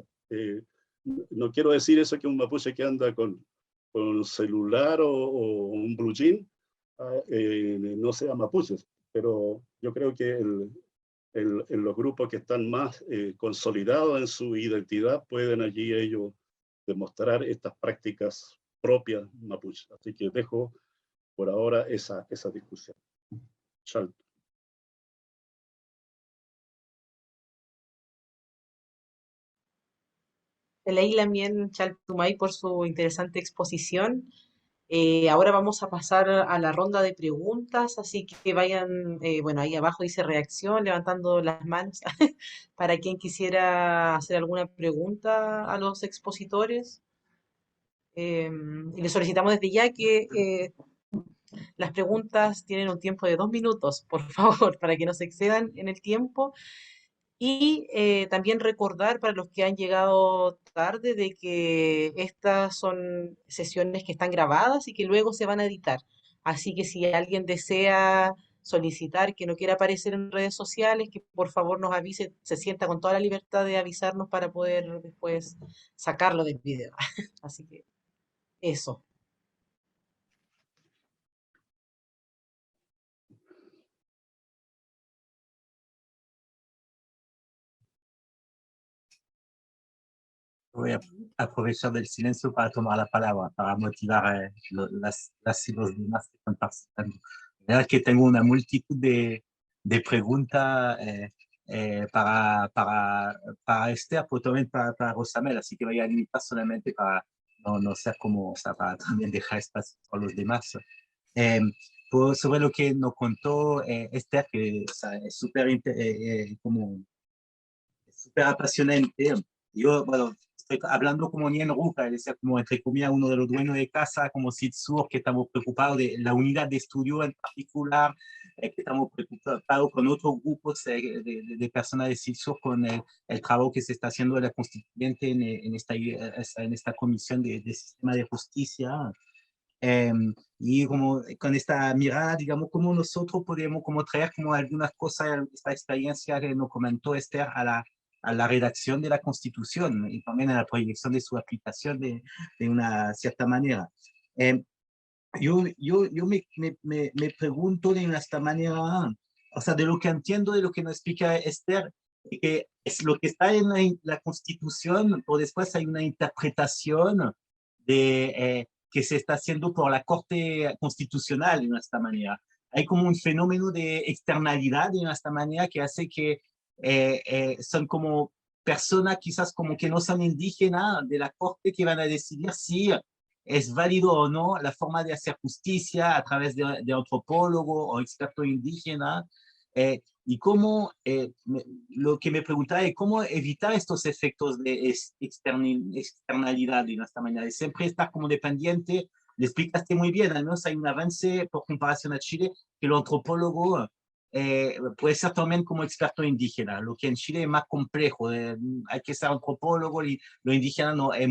No quiero decir eso que un mapuche que anda con un celular o un blue jean no sea mapuche, pero yo creo que en los grupos que están más consolidados en su identidad pueden allí ellos demostrar estas prácticas propias mapuche. Así que dejo por ahora esa discusión. Chalto. Leí también Chaltumay por su interesante exposición. Ahora vamos a pasar a la ronda de preguntas, así que vayan, bueno, ahí abajo dice reacción, levantando las manos para quien quisiera hacer alguna pregunta a los expositores. Y les solicitamos desde ya que las preguntas tienen un tiempo de 2 minutos, por favor, para que no se excedan en el tiempo. Y también recordar para los que han llegado tarde de que estas son sesiones que están grabadas y que luego se van a editar. Así que si alguien desea solicitar que no quiera aparecer en redes sociales, que por favor nos avise, se sienta con toda la libertad de avisarnos para poder después sacarlo del video. Así que eso. Voy a aprovechar del silencio para tomar la palabra, para motivar las y los demás que están participando. La verdad que tengo una multitud de preguntas para Esther, pero también para Rosamel, así que voy a limitar solamente para no ser como, o sea, para también dejar espacio para los demás. Sobre lo que nos contó Esther, que o sea, es súper apasionante. Yo, bueno, hablando como Nien Ruca, decía como entre comillas uno de los dueños de casa, como Sidsur, que estamos preocupados de la unidad de estudio en particular, que estamos preocupados con otros grupos de personas de Sidsur con el trabajo que se está haciendo de la constituyente en esta comisión de sistema de justicia. Y como con esta mirada, digamos, cómo nosotros podemos como traer como algunas cosas, esta experiencia que nos comentó Esther a la redacción de la Constitución y también a la proyección de su aplicación de una cierta manera. Yo me pregunto de esta manera, o sea, de lo que entiendo, de lo que nos explica Esther, que es lo que está en la Constitución, o después hay una interpretación que se está haciendo por la Corte Constitucional de esta manera. Hay como un fenómeno de externalidad de esta manera que hace que son como personas quizás como que no son indígenas de la Corte que van a decidir si es válido o no la forma de hacer justicia a través de antropólogo o experto indígena. Y cómo, lo que me preguntaba es cómo evitar estos efectos de externalidad de esta manera, de siempre estar como dependiente. Le explicaste muy bien, al menos hay un avance por comparación a Chile, que el antropólogo puede ser también como experto indígena, lo que en Chile es más complejo. Hay que ser antropólogo y lo indígena no es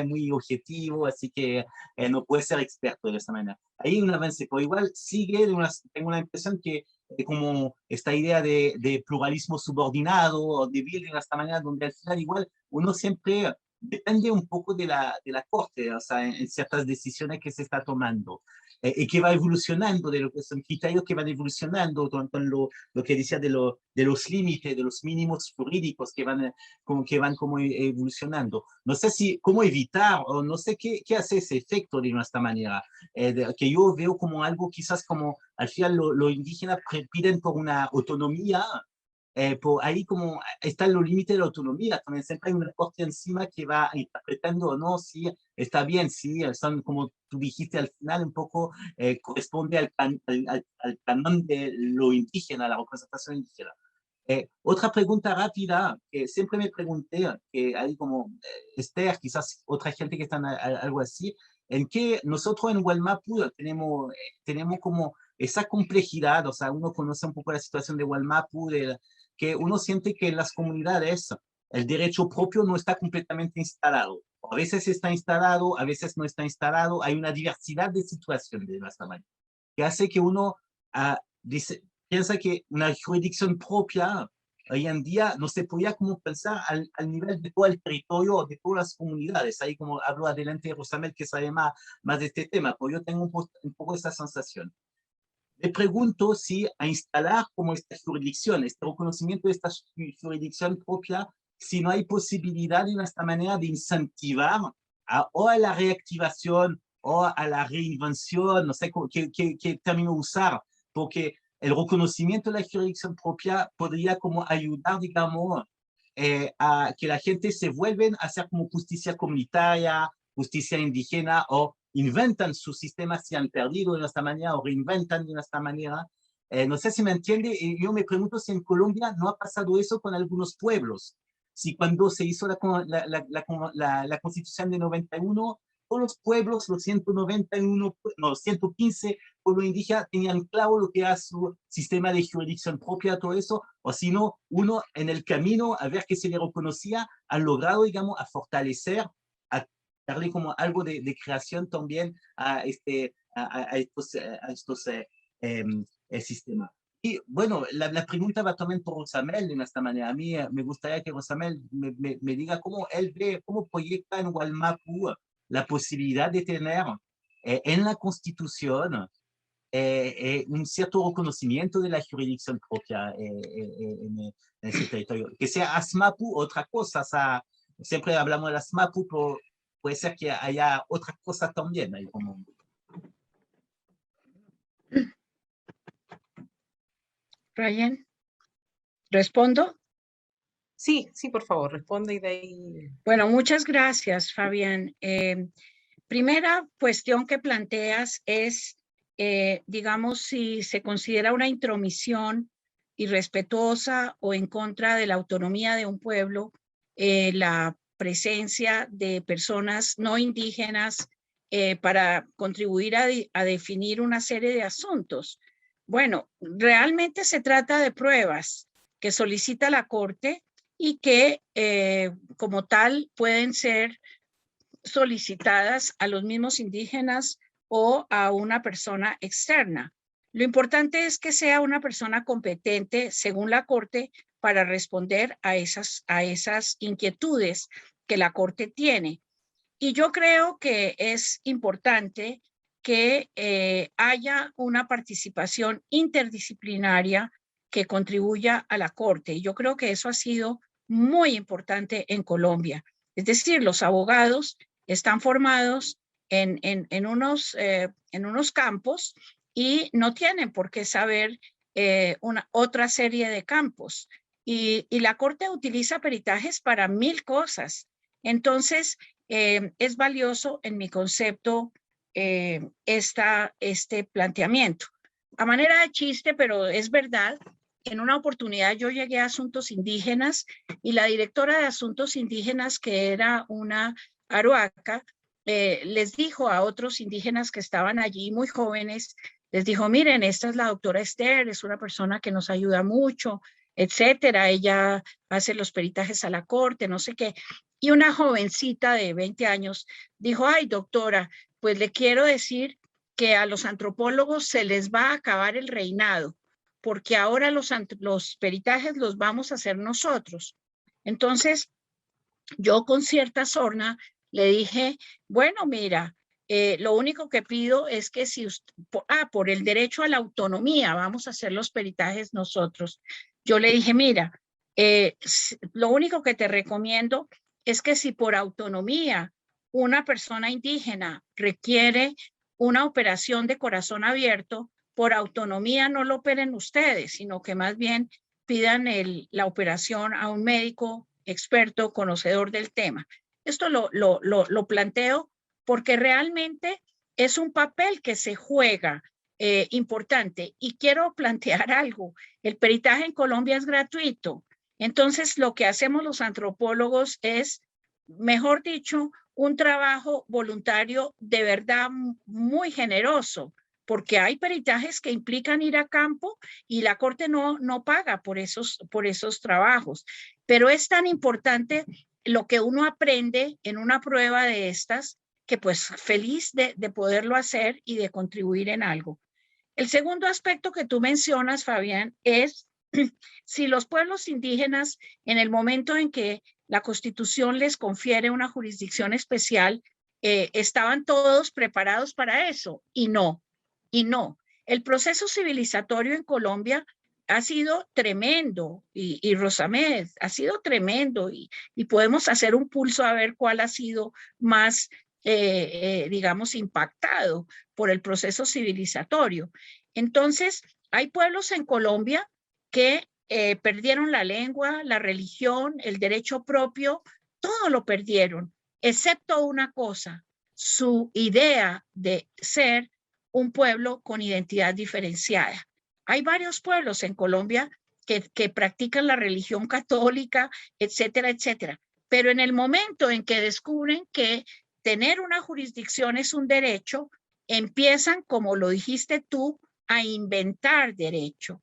muy objetivo, así que no puede ser experto de esta manera. Hay un avance, pero igual sigue, tengo una impresión que como esta idea de pluralismo subordinado o de building de esta manera, donde al final igual uno siempre depende un poco de la corte, o sea, en ciertas decisiones que se está tomando. Y que va evolucionando, de lo que son criterios que van evolucionando con lo que decía de los límites, de los mínimos jurídicos que van como evolucionando. No sé cómo evitar, o no sé qué hace ese efecto de esta manera, que yo veo como algo quizás como, al final los indígenas piden por una autonomía, por ahí como están los límites de la autonomía, también siempre hay una corte encima que va interpretando o no, si está bien, si son como tú dijiste al final un poco, corresponde al canon de lo indígena, la representación indígena. Otra pregunta rápida que siempre me pregunté, que hay como Esther, quizás otra gente que está en algo así, en que nosotros en Wallmapu tenemos como esa complejidad, o sea, uno conoce un poco la situación de Wallmapu, que uno siente que en las comunidades el derecho propio no está completamente instalado. A veces está instalado, a veces no está instalado, hay una diversidad de situaciones de esta manera, que hace que uno piensa que una jurisdicción propia hoy en día no se podía como pensar al nivel de todo el territorio, de todas las comunidades. Ahí como hablo adelante Rosamel, que sabe más de este tema, pero yo tengo un poco esa sensación. Me pregunto si a instalar como esta jurisdicción, este reconocimiento de esta jurisdicción propia, si no hay posibilidad de esta manera de incentivar o a la reactivación o a la reinvención, no sé qué término usar, porque el reconocimiento de la jurisdicción propia podría como ayudar, digamos, a que la gente se vuelva a hacer como justicia comunitaria, justicia indígena, o inventan sus sistemas si han perdido de esta manera o reinventan de esta manera. No sé si me entiende, y yo me pregunto si en Colombia no ha pasado eso con algunos pueblos. Si cuando se hizo la Constitución de 91, todos los pueblos, los 191, no, 115 pueblos indígenas tenían claro lo que era su sistema de jurisdicción propia, todo eso, o si no, uno en el camino, a ver que se le reconocía, ha logrado, digamos, a fortalecer, a darle como algo de creación también a estos sistemas. Y bueno, la pregunta va también por Rosamel de esta manera. A mí me gustaría que Rosamel me diga cómo él ve, cómo proyecta en Wallmapu la posibilidad de tener en la Constitución un cierto reconocimiento de la jurisdicción propia en ese territorio. Que sea ASMAPU otra cosa, o sea, siempre hablamos de ASMAPU, pero puede ser que haya otras cosas también. Ahí como... Ryan, ¿respondo? Sí, sí, por favor, responde y de ahí. Bueno, muchas gracias, Fabián. Primera cuestión que planteas es, digamos, si se considera una intromisión irrespetuosa o en contra de la autonomía de un pueblo, la presencia de personas no indígenas para contribuir a definir una serie de asuntos? Bueno, realmente se trata de pruebas que solicita la Corte y que como tal pueden ser solicitadas a los mismos indígenas o a una persona externa. Lo importante es que sea una persona competente, según la Corte, para responder a esas inquietudes que la Corte tiene. Y yo creo que es importante que haya una participación interdisciplinaria que contribuya a la Corte. Y yo creo que eso ha sido muy importante en Colombia. Es decir, los abogados están formados en unos campos y no tienen por qué saber otra serie de campos. Y la Corte utiliza peritajes para 1000 cosas. Entonces, es valioso en mi concepto este planteamiento. A manera de chiste, pero es verdad, en una oportunidad yo llegué a Asuntos Indígenas y la directora de Asuntos Indígenas, que era una aruaca, les dijo a otros indígenas que estaban allí muy jóvenes, les dijo, miren, esta es la doctora Esther, es una persona que nos ayuda mucho, etcétera. Ella hace los peritajes a la Corte, no sé qué. Y una jovencita de 20 años dijo, ay, doctora, pues le quiero decir que a los antropólogos se les va a acabar el reinado, porque ahora los peritajes los vamos a hacer nosotros. Entonces, yo con cierta sorna le dije, bueno, mira, lo único que pido es que si usted, por el derecho a la autonomía, vamos a hacer los peritajes nosotros. Yo le dije, mira, lo único que te recomiendo es que si por autonomía una persona indígena requiere una operación de corazón abierto, por autonomía no lo operen ustedes, sino que más bien pidan la operación a un médico experto, conocedor del tema. Esto lo planteo porque realmente es un papel que se juega importante. Y quiero plantear algo. El peritaje en Colombia es gratuito. Entonces, lo que hacemos los antropólogos es, mejor dicho, un trabajo voluntario de verdad muy generoso, porque hay peritajes que implican ir a campo y la Corte no paga por esos trabajos. Pero es tan importante lo que uno aprende en una prueba de estas, que pues feliz de poderlo hacer y de contribuir en algo. El segundo aspecto que tú mencionas, Fabián, es si los pueblos indígenas, en el momento en que la Constitución les confiere una jurisdicción especial, estaban todos preparados para eso, y no. El proceso civilizatorio en Colombia ha sido tremendo, y Rosamed, ha sido tremendo, y podemos hacer un pulso a ver cuál ha sido más, digamos, impactado por el proceso civilizatorio. Entonces, hay pueblos en Colombia que perdieron la lengua, la religión, el derecho propio, todo lo perdieron, excepto una cosa, su idea de ser un pueblo con identidad diferenciada. Hay varios pueblos en Colombia que practican la religión católica, etcétera, etcétera. Pero en el momento en que descubren que tener una jurisdicción es un derecho, empiezan, como lo dijiste tú, a inventar derecho.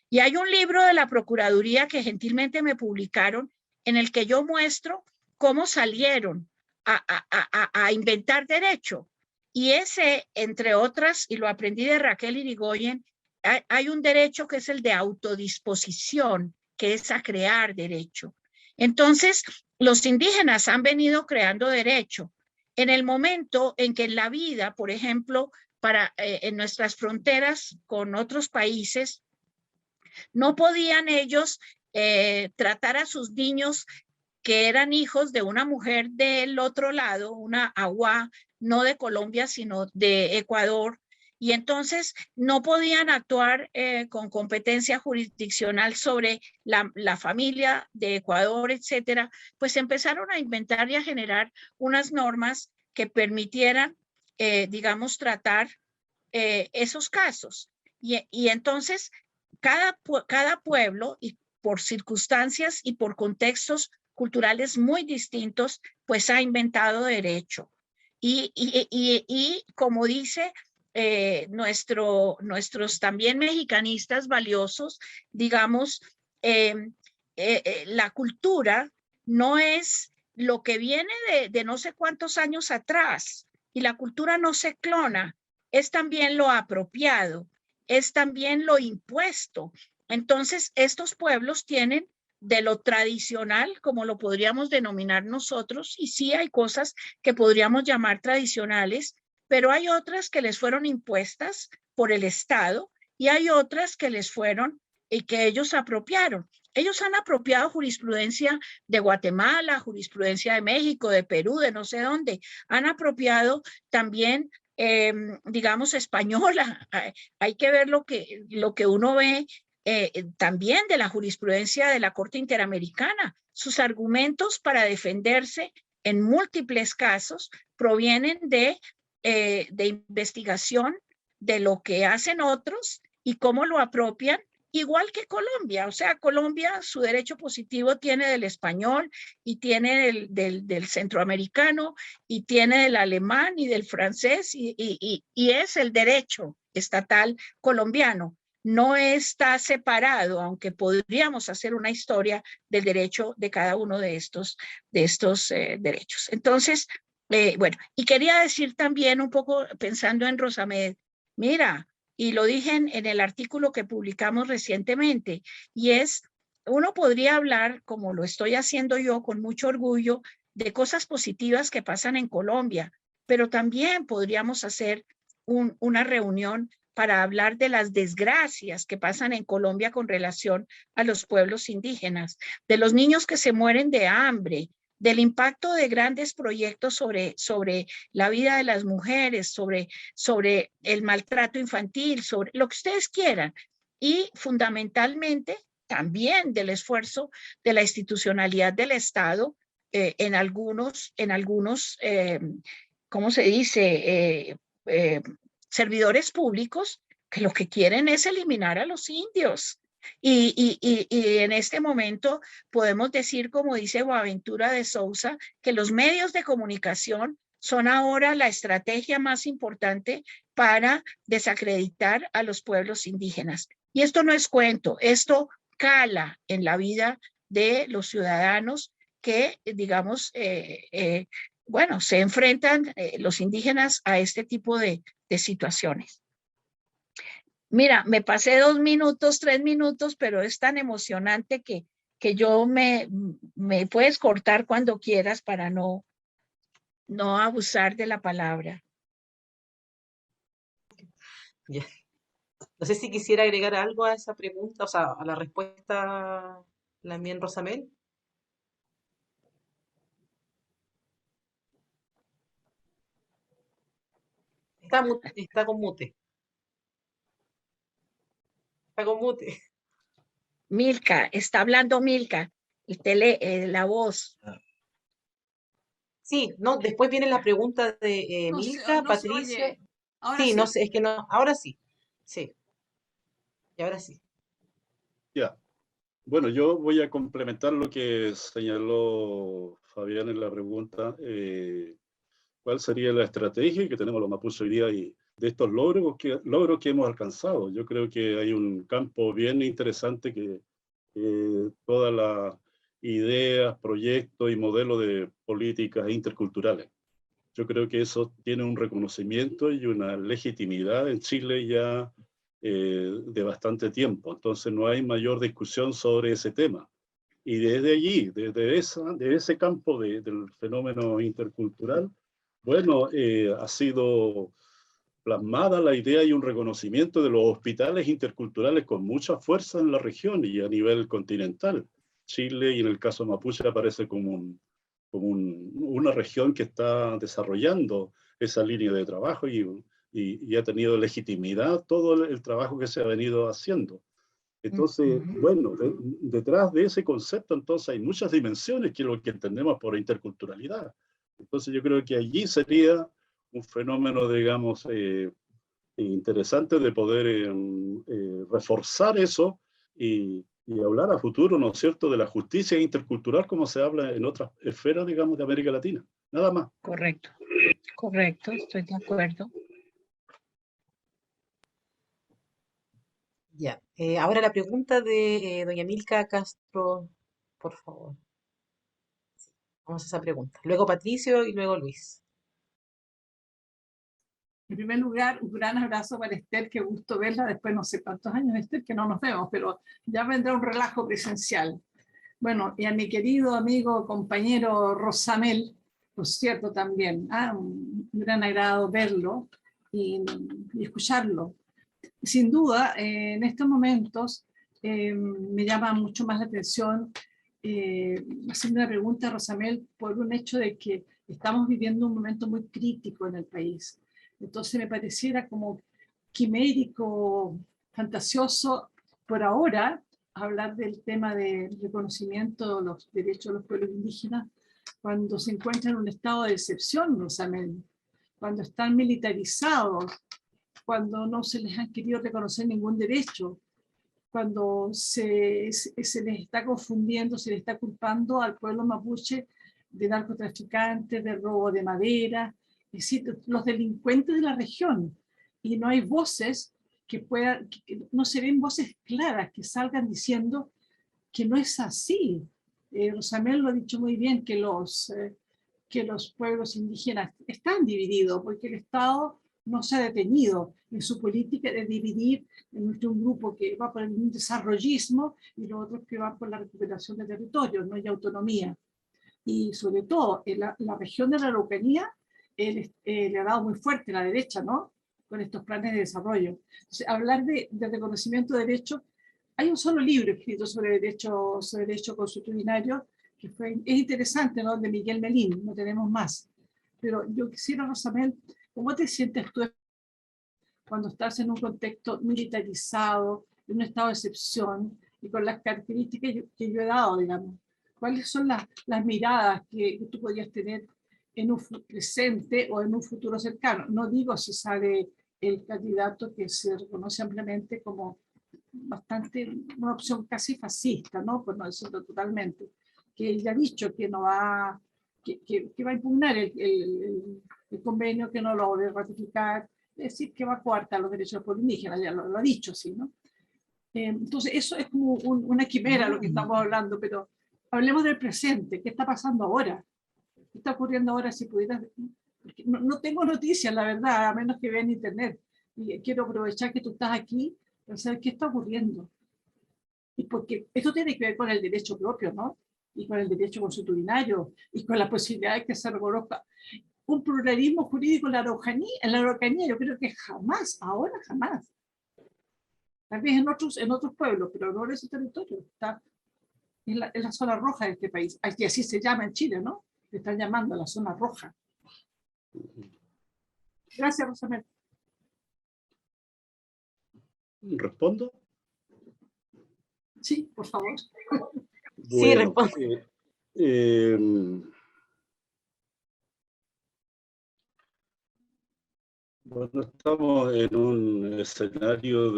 Y hay un libro de la Procuraduría que gentilmente me publicaron en el que yo muestro cómo salieron a inventar derecho. Y ese, entre otras, y lo aprendí de Raquel Irigoyen, hay un derecho que es el de autodisposición, que es a crear derecho. Entonces, los indígenas han venido creando derecho. En el momento en que en la vida, por ejemplo, en nuestras fronteras con otros países, no podían ellos tratar a sus niños que eran hijos de una mujer del otro lado, una agua, no de Colombia, sino de Ecuador, y entonces no podían actuar con competencia jurisdiccional sobre la familia de Ecuador, etcétera. Pues empezaron a inventar y a generar unas normas que permitieran, digamos, tratar esos casos. Y entonces cada pueblo, y por circunstancias y por contextos culturales muy distintos, pues ha inventado derecho. Y como dice nuestros también mexicanistas valiosos, digamos, la cultura no es lo que viene de no sé cuántos años atrás, y la cultura no se clona, es también lo apropiado, es también lo impuesto. Entonces, estos pueblos tienen de lo tradicional, como lo podríamos denominar nosotros, y sí hay cosas que podríamos llamar tradicionales, pero hay otras que les fueron impuestas por el Estado y hay otras que les fueron y que ellos apropiaron. Ellos han apropiado jurisprudencia de Guatemala, jurisprudencia de México, de Perú, de no sé dónde. Han apropiado también, digamos, española. Hay que ver lo que uno ve también de la jurisprudencia de la Corte Interamericana. Sus argumentos para defenderse en múltiples casos provienen de investigación de lo que hacen otros y cómo lo apropian, igual que Colombia. O sea, Colombia su derecho positivo tiene del español y tiene del centroamericano y tiene del alemán y del francés y es el derecho estatal colombiano. No está separado, aunque podríamos hacer una historia del derecho de cada uno de estos derechos. Entonces, bueno, y quería decir también un poco pensando en Rosamed, mira, y lo dije en el artículo que publicamos recientemente, y es, uno podría hablar, como lo estoy haciendo yo con mucho orgullo, de cosas positivas que pasan en Colombia, pero también podríamos hacer una reunión para hablar de las desgracias que pasan en Colombia con relación a los pueblos indígenas, de los niños que se mueren de hambre, del impacto de grandes proyectos sobre la vida de las mujeres, sobre el maltrato infantil, sobre lo que ustedes quieran. Y fundamentalmente también del esfuerzo de la institucionalidad del Estado en algunos ¿cómo se dice? Servidores públicos que lo que quieren es eliminar a los indios. Y en este momento podemos decir, como dice Boaventura de Sousa, que los medios de comunicación son ahora la estrategia más importante para desacreditar a los pueblos indígenas. Y esto no es cuento, esto cala en la vida de los ciudadanos que, digamos, bueno, se enfrentan los indígenas a este tipo de situaciones. Mira, me pasé 2 minutos, 3 minutos, pero es tan emocionante que yo me puedes cortar cuando quieras para no abusar de la palabra. Ya. No sé si quisiera agregar algo a esa pregunta, o sea, a la respuesta, la mía en Rosamel. Está con mute. Está con mute. Milka, está hablando Milka, la voz. Sí, no, después viene la pregunta de Milka, No se Patricia. oye. Ahora Sí, no sí. sé, es que no, ahora sí. Sí, y ahora sí. Ya. Bueno, yo voy a complementar lo que señaló Fabián en la pregunta. ¿Cuál sería la estrategia que tenemos los mapuches hoy día y de estos logros que hemos alcanzado? Yo creo que hay un campo bien interesante que todas las ideas, proyectos y modelos de políticas interculturales. Yo creo que eso tiene un reconocimiento y una legitimidad en Chile ya de bastante tiempo. Entonces no hay mayor discusión sobre ese tema. Y desde allí, desde ese campo del fenómeno intercultural, bueno, ha sido plasmada la idea y un reconocimiento de los hospitales interculturales con mucha fuerza en la región y a nivel continental. Chile, y en el caso mapuche, aparece como una región que está desarrollando esa línea de trabajo y ha tenido legitimidad todo el trabajo que se ha venido haciendo. Entonces, bueno, detrás de ese concepto, entonces hay muchas dimensiones que es lo que entendemos por interculturalidad. Entonces yo creo que allí sería un fenómeno, digamos, interesante de poder reforzar eso y y hablar a futuro, ¿no es cierto?, de la justicia intercultural como se habla en otras esferas, digamos, de América Latina. Nada más. Correcto, correcto, estoy de acuerdo. Ya. Ahora la pregunta de doña Milka Castro, por favor. Vamos a esa pregunta. Luego Patricio y luego Luis. En primer lugar, un gran abrazo para Esther, qué gusto verla después no sé cuántos años, Esther, que no nos vemos, pero ya vendrá un relajo presencial. Bueno, y a mi querido amigo, compañero Rosamel, por cierto también, un gran agrado verlo y escucharlo. Sin duda, en estos momentos me llama mucho más la atención haciendo una pregunta a Rosamel por un hecho de que estamos viviendo un momento muy crítico en el país. Entonces me pareciera como quimérico, fantasioso por ahora hablar del tema del reconocimiento de los derechos de los pueblos indígenas cuando se encuentran en un estado de excepción, Rosamel, cuando están militarizados, cuando no se les han querido reconocer ningún derecho, cuando se les está confundiendo, se les está culpando al pueblo mapuche de narcotraficantes, de robo de madera, es decir, los delincuentes de la región. Y no hay voces no se ven voces claras que salgan diciendo que no es así. Rosamel lo ha dicho muy bien, que los pueblos indígenas están divididos, porque el Estado no se ha detenido en su política de dividir entre un grupo que va por el desarrollismo y los otros que van por la recuperación de territorios, no hay autonomía. Y sobre todo, en la región de la Araucanía le ha dado muy fuerte la derecha, ¿no?, con estos planes de desarrollo. Entonces, hablar de reconocimiento de derechos, hay un solo libro escrito sobre derecho consuetudinario, que es interesante, ¿no?, de Miguel Melín, no tenemos más. Pero yo quisiera, Rosamel, ¿cómo te sientes tú cuando estás en un contexto militarizado, en un estado de excepción, y con las características que yo he dado, digamos? ¿Cuáles son las miradas que tú podrías tener en un presente o en un futuro cercano? No digo si sale el candidato que se reconoce ampliamente como una opción casi fascista, ¿no?, por no decirlo totalmente, que él ya ha dicho que no va, que va a impugnar el convenio, que no lo va a ratificar, es decir, que va a coartar los derechos de los pueblos indígenas, ya lo ha dicho, sí, ¿no? Entonces, eso es como una quimera lo que estamos hablando, pero hablemos del presente. ¿Qué está pasando ahora? ¿Qué está ocurriendo ahora? Si pudieras... No tengo noticias, la verdad, a menos que vean internet. Y quiero aprovechar que tú estás aquí para saber qué está ocurriendo. Y porque esto tiene que ver con el derecho propio, ¿no? Y con el derecho consuetudinario, y con la posibilidad de que se reconozca un pluralismo jurídico en la Araucanía. Yo creo que jamás, ahora jamás. Tal vez en otros pueblos, pero no en ese territorio. Está en la zona roja de este país. Y así se llama en Chile, ¿no? Le están llamando la zona roja. Gracias, Rosamel. ¿Respondo? Sí, por favor. Sí, Bueno, responde. bueno, estamos en un escenario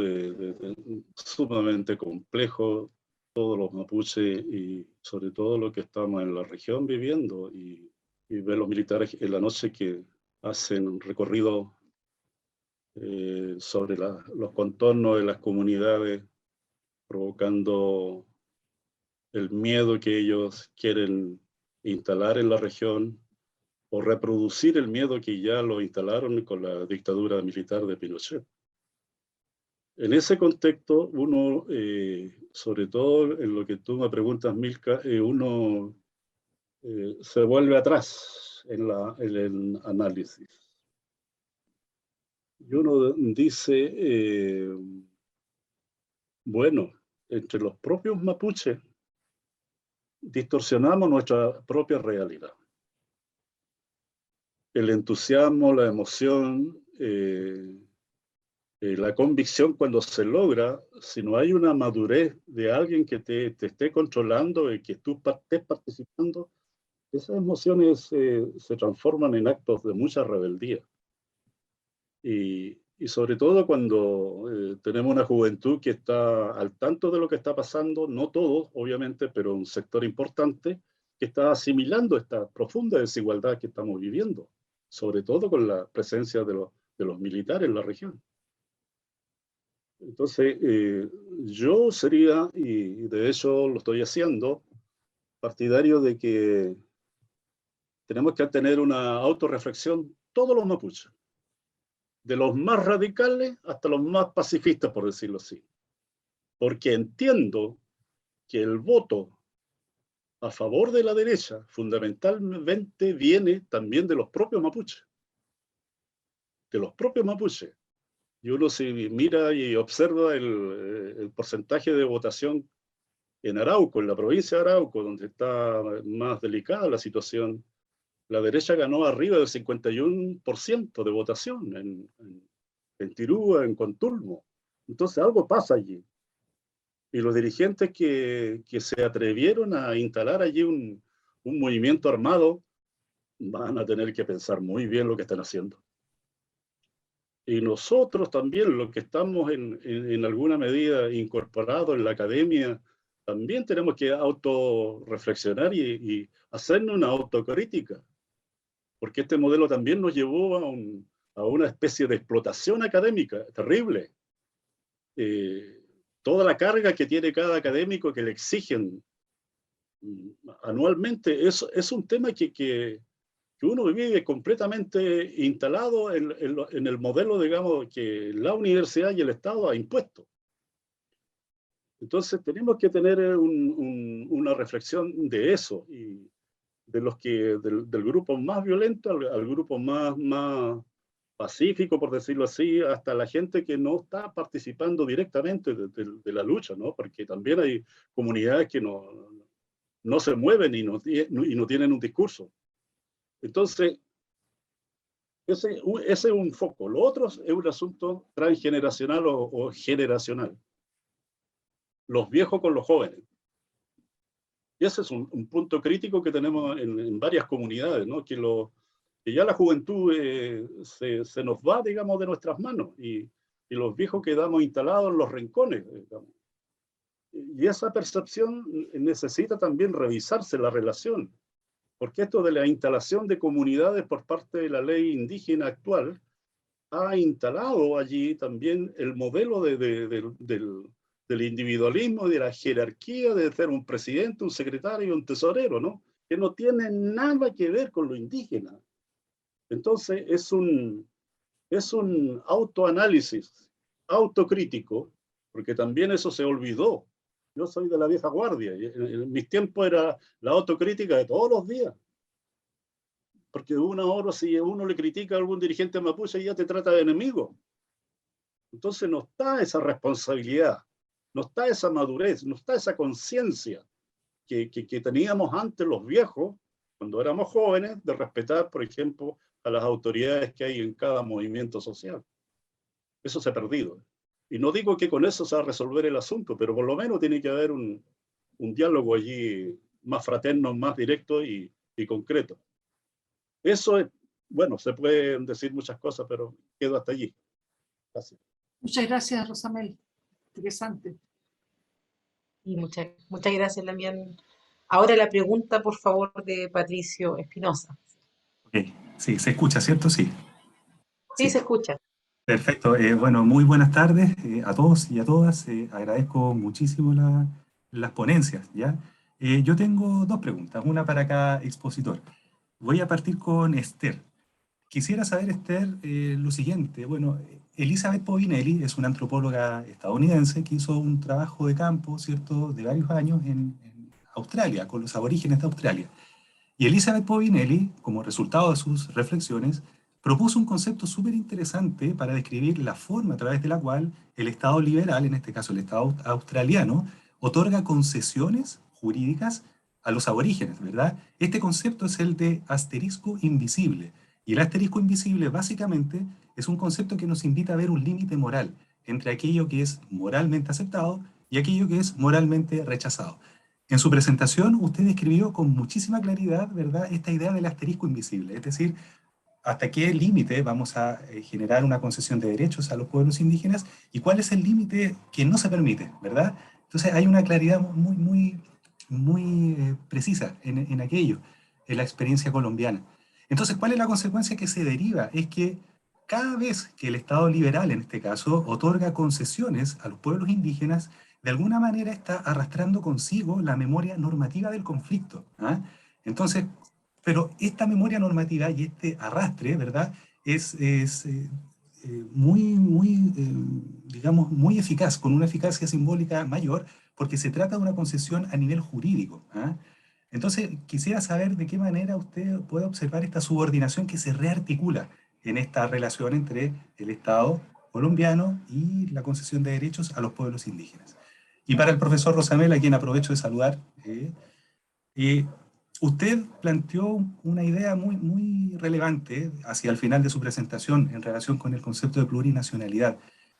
sumamente complejo, todos los mapuches y sobre todo lo que estamos en la región viviendo, y ver los militares en la noche que hacen un recorrido sobre los contornos de las comunidades, provocando el miedo que ellos quieren instalar en la región, o reproducir el miedo que ya lo instalaron con la dictadura militar de Pinochet. En ese contexto, uno, sobre todo en lo que tú me preguntas, Milka, uno se vuelve atrás en el análisis. Y uno dice, bueno, entre los propios mapuches distorsionamos nuestra propia realidad. El entusiasmo, la emoción, la convicción, cuando se logra, si no hay una madurez de alguien que te esté controlando y que tú estés participando, esas emociones se transforman en actos de mucha rebeldía. Y Y sobre todo cuando tenemos una juventud que está al tanto de lo que está pasando, no todos, obviamente, pero un sector importante que está asimilando esta profunda desigualdad que estamos viviendo, sobre todo con la presencia de los militares en la región. Entonces, yo sería, y de hecho lo estoy haciendo, partidario de que tenemos que tener una autorreflexión todos los mapuches, de los más radicales hasta los más pacifistas, por decirlo así. Porque entiendo que el voto a favor de la derecha fundamentalmente viene también de los propios mapuches. De los propios mapuches. Y uno si mira y observa el porcentaje de votación en Arauco, en la provincia de Arauco, donde está más delicada la situación, la derecha ganó arriba del 51% de votación en Tirúa, en Contulmo. Entonces algo pasa allí. Y los dirigentes que se atrevieron a instalar allí un movimiento armado van a tener que pensar muy bien lo que están haciendo. Y nosotros también, los que estamos en alguna medida incorporados en la academia, también tenemos que autorreflexionar y hacernos una autocrítica. Porque este modelo también nos llevó a una especie de explotación académica terrible. Toda la carga que tiene cada académico que le exigen anualmente es un tema que uno vive completamente instalado en el modelo, digamos, que la universidad y el Estado ha impuesto. Entonces tenemos que tener una reflexión de eso, y de los del grupo más violento al grupo más pacífico, por decirlo así, hasta la gente que no está participando directamente de la lucha, ¿no? Porque también hay comunidades que no se mueven y no tienen un discurso. Entonces, ese es un foco. Lo otro es un asunto transgeneracional o generacional. Los viejos con los jóvenes. Y ese es un punto crítico que tenemos en varias comunidades, ¿no? Que ya la juventud se nos va, digamos, de nuestras manos, y los viejos quedamos instalados en los rincones, digamos. Y esa percepción necesita también revisarse la relación, porque esto de la instalación de comunidades por parte de la ley indígena actual ha instalado allí también el modelo del individualismo y de la jerarquía de ser un presidente, un secretario y un tesorero, ¿no? Que no tiene nada que ver con lo indígena. Entonces es un autoanálisis, autocrítico, porque también eso se olvidó. Yo soy de la vieja guardia, y en mis tiempos era la autocrítica de todos los días. Porque una hora si uno le critica a algún dirigente mapuche ya te trata de enemigo. Entonces no está esa responsabilidad, no está esa madurez, no está esa conciencia que teníamos antes los viejos, cuando éramos jóvenes, de respetar, por ejemplo, a las autoridades que hay en cada movimiento social. Eso se ha perdido. Y no digo que con eso se va a resolver el asunto, pero por lo menos tiene que haber un diálogo allí más fraterno, más directo y concreto. Eso es, bueno, se pueden decir muchas cosas, pero quedo hasta allí. Gracias. Muchas gracias, Rosamel. Interesante. Y muchas gracias también. Ahora la pregunta, por favor, de Patricio Espinosa. Ok, sí, se escucha, ¿cierto? Sí. Sí, se escucha. Perfecto. Bueno, muy buenas tardes a todos y a todas. Agradezco muchísimo las ponencias, ¿ya? Yo tengo dos preguntas, una para cada expositor. Voy a partir con Esther. Quisiera saber, Esther, lo siguiente. Bueno, Elizabeth Povinelli es una antropóloga estadounidense que hizo un trabajo de campo, ¿cierto?, de varios años en Australia, con los aborígenes de Australia. Y Elizabeth Povinelli, como resultado de sus reflexiones, propuso un concepto súper interesante para describir la forma a través de la cual el Estado liberal, en este caso el Estado australiano, otorga concesiones jurídicas a los aborígenes, ¿verdad? Este concepto es el de asterisco invisible. Y el asterisco invisible básicamente es un concepto que nos invita a ver un límite moral entre aquello que es moralmente aceptado y aquello que es moralmente rechazado. En su presentación usted describió con muchísima claridad, ¿verdad?, esta idea del asterisco invisible, es decir, hasta qué límite vamos a generar una concesión de derechos a los pueblos indígenas y cuál es el límite que no se permite, ¿verdad? Entonces hay una claridad muy precisa en aquello, en la experiencia colombiana. Entonces, ¿cuál es la consecuencia que se deriva? Es que cada vez que el Estado liberal, en este caso, otorga concesiones a los pueblos indígenas, de alguna manera está arrastrando consigo la memoria normativa del conflicto. ¿Ah? Entonces, pero esta memoria normativa y este arrastre, ¿verdad? Es digamos, muy eficaz, con una eficacia simbólica mayor, porque se trata de una concesión a nivel jurídico. ¿Ah? Entonces, quisiera saber de qué manera usted puede observar esta subordinación que se rearticula en esta relación entre el Estado colombiano y la concesión de derechos a los pueblos indígenas. Y para el profesor Rosamel, a quien aprovecho de saludar, usted planteó una idea muy relevante hacia el final de su presentación en relación con el concepto de plurinacionalidad.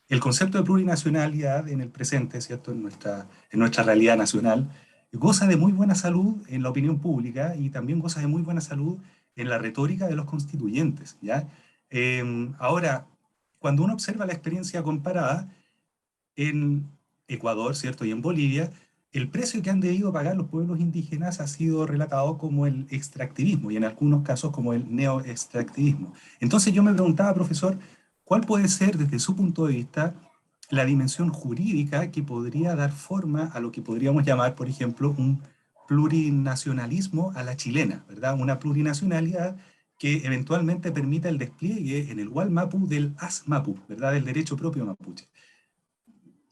El concepto de plurinacionalidad en el presente, ¿cierto? En nuestra realidad nacional, goza de muy buena salud en la opinión pública y también goza de muy buena salud en la retórica de los constituyentes, ¿ya? Ahora, cuando uno observa la experiencia comparada en Ecuador, ¿cierto? Y en Bolivia, el precio que han debido pagar los pueblos indígenas ha sido relatado como el extractivismo y en algunos casos como el neoextractivismo. Entonces yo me preguntaba, profesor, ¿cuál puede ser desde su punto de vista la dimensión jurídica que podría dar forma a lo que podríamos llamar, por ejemplo, un plurinacionalismo a la chilena, ¿verdad? Una plurinacionalidad que eventualmente permita el despliegue en el Gualmapu del ASMAPU, ¿verdad? Del derecho propio mapuche.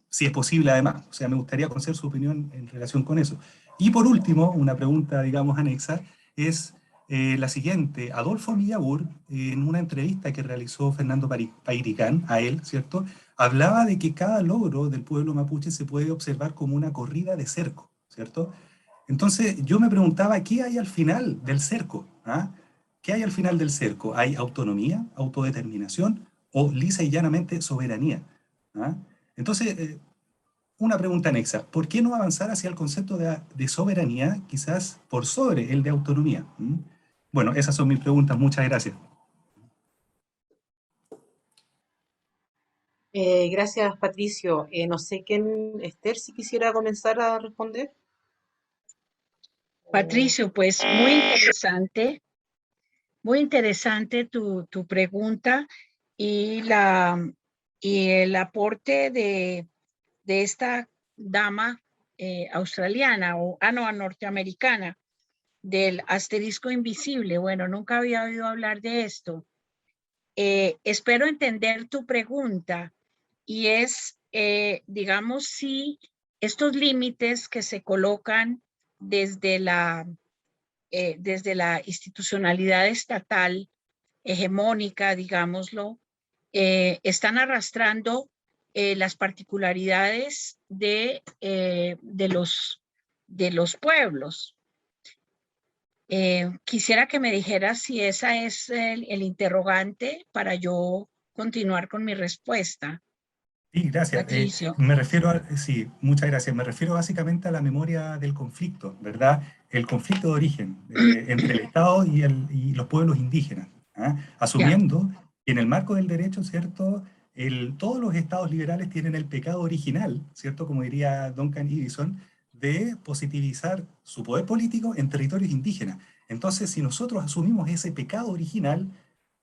Si es posible además. O sea, me gustaría conocer su opinión en relación con eso. Y por último, una pregunta, digamos, anexa, es la siguiente. Adolfo Millabur, en una entrevista que realizó Fernando Pairicán, a él, ¿cierto?, hablaba de que cada logro del pueblo mapuche se puede observar como una corrida de cerco, ¿cierto? Entonces, yo me preguntaba, ¿qué hay al final del cerco? ¿Ah? ¿Qué hay al final del cerco? ¿Hay autonomía, autodeterminación o lisa y llanamente soberanía? ¿Ah? Entonces, una pregunta anexa. ¿Por qué no avanzar hacia el concepto de soberanía, quizás por sobre el de autonomía? ¿Mm? Bueno, esas son mis preguntas. Muchas gracias. Gracias, Patricio. No sé quién, Esther, si quisiera comenzar a responder. Patricio, pues muy interesante tu pregunta y, y el aporte de esta dama australiana no, norteamericana, del asterisco invisible. Bueno, nunca había oído hablar de esto. Espero entender tu pregunta y es, digamos, si estos límites que se colocan desde la institucionalidad estatal hegemónica, digámoslo, están arrastrando las particularidades de los pueblos. Quisiera que me dijeras si esa es el interrogante para yo continuar con mi respuesta. Sí, gracias. Patricio. Me refiero sí, muchas gracias. Me refiero básicamente a la memoria del conflicto, ¿verdad? El conflicto de origen entre el Estado y los pueblos indígenas, ¿ah? Asumiendo que en el marco del derecho, ¿cierto? Todos los estados liberales tienen el pecado original, ¿cierto? Como diría Duncan Edison, de positivizar su poder político en territorios indígenas. Entonces, si nosotros asumimos ese pecado original,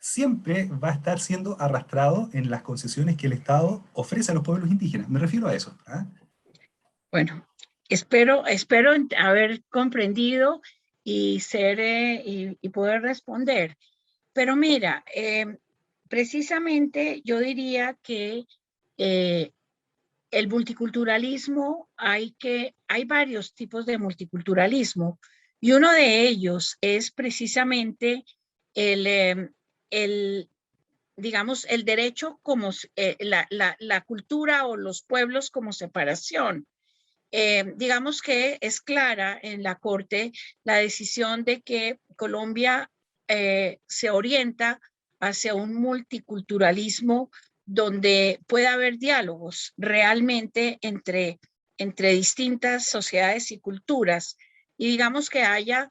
siempre va a estar siendo arrastrado en las concesiones que el Estado ofrece a los pueblos indígenas. Me refiero a eso. ¿Ah? Bueno, espero haber comprendido y y poder responder. Pero mira, precisamente yo diría que el multiculturalismo, hay varios tipos de multiculturalismo y uno de ellos es precisamente el digamos, el derecho como la cultura o los pueblos como separación. Digamos que es clara en la Corte la decisión de que Colombia se orienta hacia un multiculturalismo donde pueda haber diálogos realmente entre distintas sociedades y culturas y digamos que haya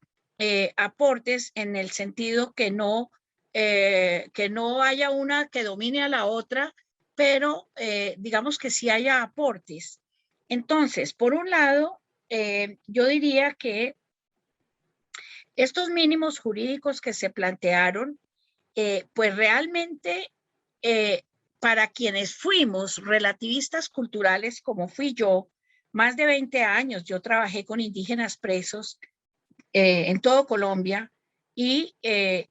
aportes en el sentido que no que no haya una que domine a la otra, pero digamos que sí haya aportes. Entonces, por un lado, yo diría que estos mínimos jurídicos que se plantearon, pues realmente para quienes fuimos relativistas culturales como fui yo, más de 20 años yo trabajé con indígenas presos en todo Colombia y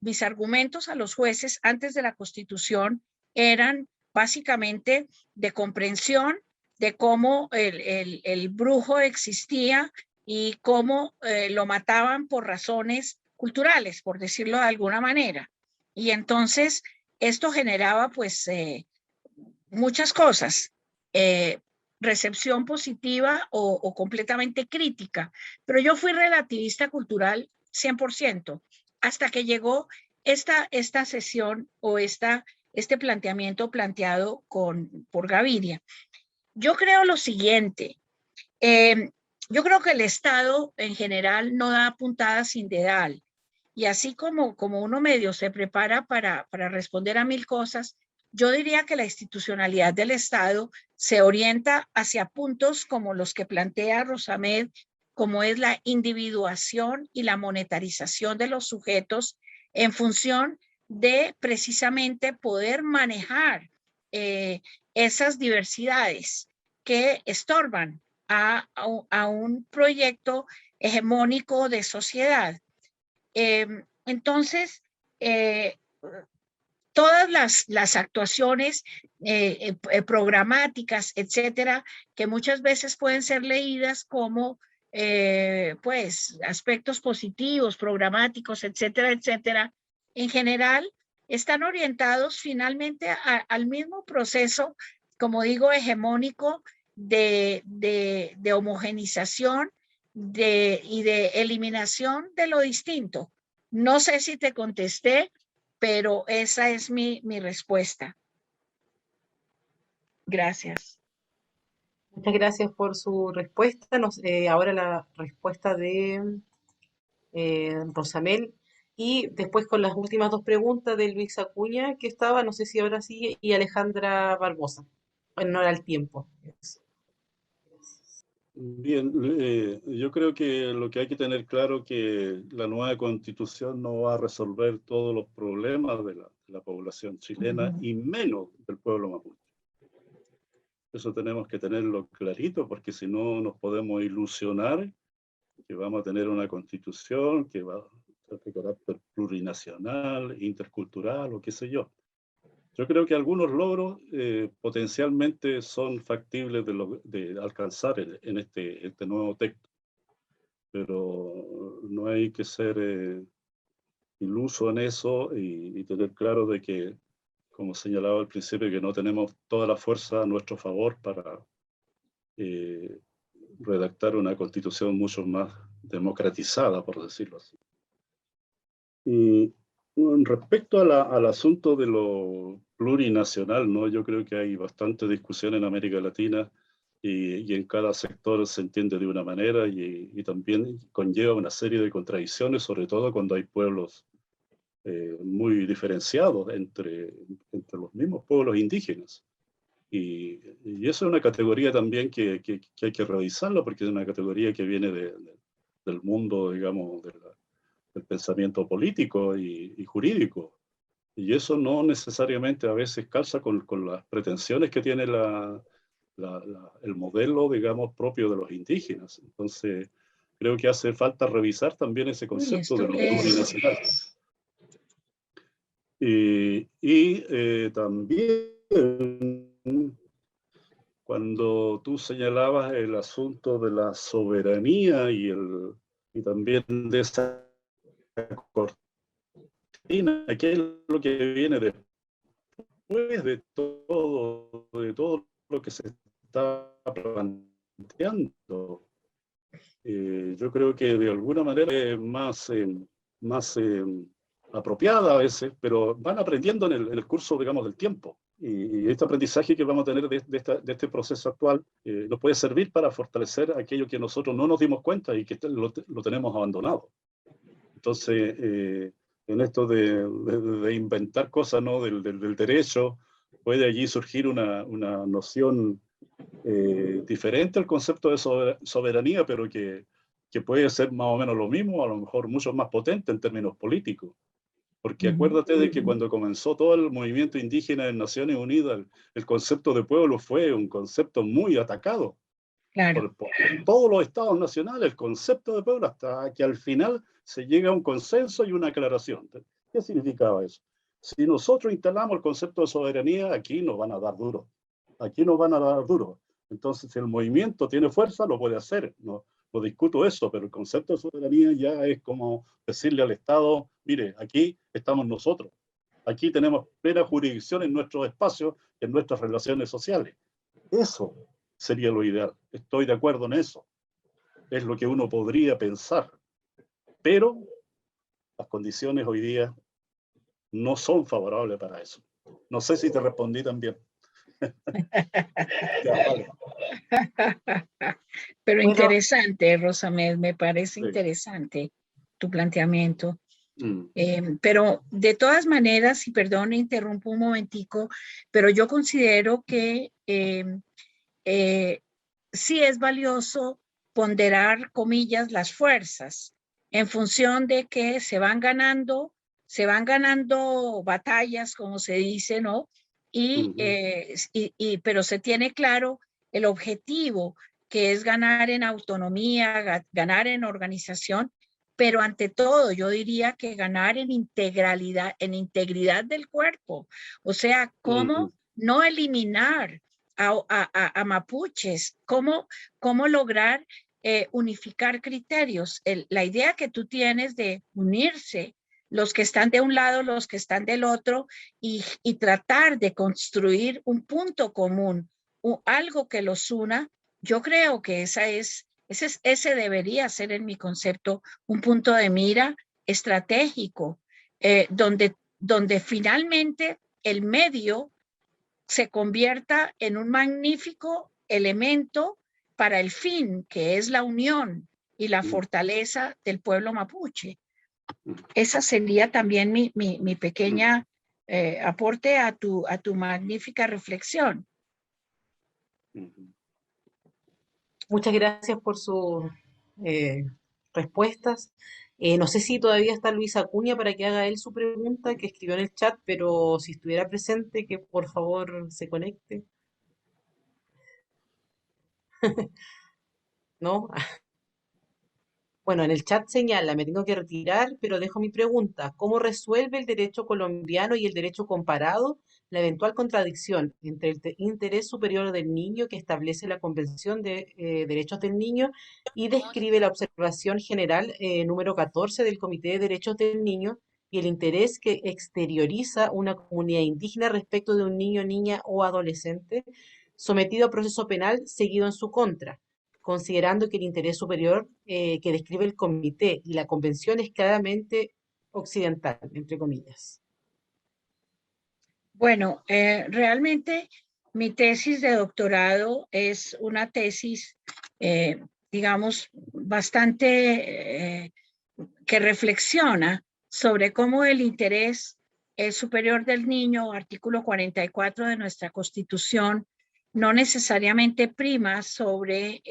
mis argumentos a los jueces antes de la Constitución eran básicamente de comprensión de cómo el brujo existía y cómo lo mataban por razones culturales, por decirlo de alguna manera. Y entonces esto generaba pues muchas cosas, recepción positiva o completamente crítica, pero yo fui relativista cultural 100%, hasta que llegó esta sesión o este planteamiento planteado por Gaviria. Yo creo lo siguiente, yo creo que el Estado en general no da puntadas sin dedal, y así como uno medio se prepara para responder a mil cosas, yo diría que la institucionalidad del Estado se orienta hacia puntos como los que plantea Rosamed, como es la individuación y la monetarización de los sujetos en función de precisamente poder manejar esas diversidades que estorban a un proyecto hegemónico de sociedad. Entonces, todas las actuaciones programáticas, etcétera, que muchas veces pueden ser leídas como pues aspectos positivos, programáticos, etcétera, etcétera, en general están orientados finalmente al mismo proceso, como digo, hegemónico de homogenización y de eliminación de lo distinto. No sé si te contesté, pero esa es mi respuesta. Gracias. Muchas gracias por su respuesta. Ahora la respuesta de Rosamel. Y después con las últimas dos preguntas de Luis Acuña, que estaba, no sé si ahora sigue, y Alejandra Barbosa. Bueno, no era el tiempo. Bien, yo creo que lo que hay que tener claro que la nueva constitución no va a resolver todos los problemas de la población chilena y menos del pueblo mapuche. Eso tenemos que tenerlo clarito porque si no nos podemos ilusionar que vamos a tener una constitución que va a ser de carácter plurinacional, intercultural o qué sé yo. Yo creo que algunos logros potencialmente son factibles de alcanzar en este nuevo texto, pero no hay que ser iluso en eso y tener claro de que, como señalaba al principio, que no tenemos toda la fuerza a nuestro favor para redactar una constitución mucho más democratizada, por decirlo así. Y respecto al asunto de lo plurinacional, ¿no? Yo creo que hay bastante discusión en América Latina y en cada sector se entiende de una manera y también conlleva una serie de contradicciones, sobre todo cuando hay pueblos muy diferenciados entre los mismos pueblos indígenas. Y eso es una categoría también que hay que revisarla porque es una categoría que viene del mundo, digamos, del pensamiento político y jurídico. Y eso no necesariamente a veces calza con las pretensiones que tiene el modelo, digamos, propio de los indígenas. Entonces, creo que hace falta revisar también ese concepto de lo plurinacional. Y también, cuando tú señalabas el asunto de la soberanía y también de esa cortina, ¿qué es lo que viene después de todo lo que se está planteando? Yo creo que de alguna manera es más apropiada a veces, pero van aprendiendo en el curso, digamos, del tiempo. Y este aprendizaje que vamos a tener de este proceso actual nos puede servir para fortalecer aquello que nosotros no nos dimos cuenta y que lo tenemos abandonado. Entonces, en esto de inventar cosas, ¿no? Del derecho, puede allí surgir una noción diferente al concepto de soberanía, pero que puede ser más o menos lo mismo, a lo mejor mucho más potente en términos políticos. Porque acuérdate de que cuando comenzó todo el movimiento indígena en Naciones Unidas, el concepto de pueblo fue un concepto muy atacado Claro. por todos los estados nacionales, el concepto de pueblo, hasta que al final se llega a un consenso y una aclaración. ¿Qué significaba eso? Si nosotros instalamos el concepto de soberanía, aquí nos van a dar duro. Aquí nos van a dar duro. Entonces, si el movimiento tiene fuerza, lo puede hacer. No discuto eso, pero el concepto de soberanía ya es como decirle al Estado, mire, aquí estamos nosotros. Aquí tenemos plena jurisdicción en nuestros espacios, en nuestras relaciones sociales. Eso sería lo ideal. Estoy de acuerdo en eso. Es lo que uno podría pensar. Pero las condiciones hoy día no son favorables para eso. No sé si te respondí también. Ya, vale. Pero Bueno, interesante, Rosamed, me parece Sí. interesante tu planteamiento. Mm. Pero de todas maneras, y perdón, interrumpo un momentico, pero yo considero que sí es valioso ponderar, comillas, las fuerzas en función de que se van ganando batallas, como se dice, ¿no? Pero se tiene claro el objetivo, que es ganar en autonomía, ganar en organización, pero ante todo yo diría que ganar en integridad del cuerpo. O sea, cómo no eliminar a mapuches, cómo lograr unificar criterios. La idea que tú tienes de unirse, los que están de un lado, los que están del otro, y tratar de construir un punto común, algo que los una, yo creo que ese debería ser, en mi concepto, un punto de mira estratégico, donde finalmente el medio se convierta en un magnífico elemento para el fin, que es la unión y la fortaleza del pueblo mapuche. Esa sería también mi pequeña aporte a tu magnífica reflexión. muchas gracias por sus respuestas. No sé si todavía está Luis Acuña para que haga él su pregunta que escribió en el chat, pero si estuviera presente, que por favor se conecte. ¿No? Bueno, en el chat señala, me tengo que retirar, pero dejo mi pregunta. ¿Cómo resuelve el derecho colombiano y el derecho comparado la eventual contradicción entre el interés superior del niño que establece la Convención de Derechos del Niño y describe la observación general número 14 del Comité de Derechos del Niño y el interés que exterioriza una comunidad indígena respecto de un niño, niña o adolescente sometido a proceso penal seguido en su contra? Considerando que el interés superior que describe el comité y la convención es claramente occidental, entre comillas. Bueno, realmente mi tesis de doctorado es una tesis, digamos, bastante que reflexiona sobre cómo el interés superior del niño, artículo 44 de nuestra Constitución, no necesariamente prima sobre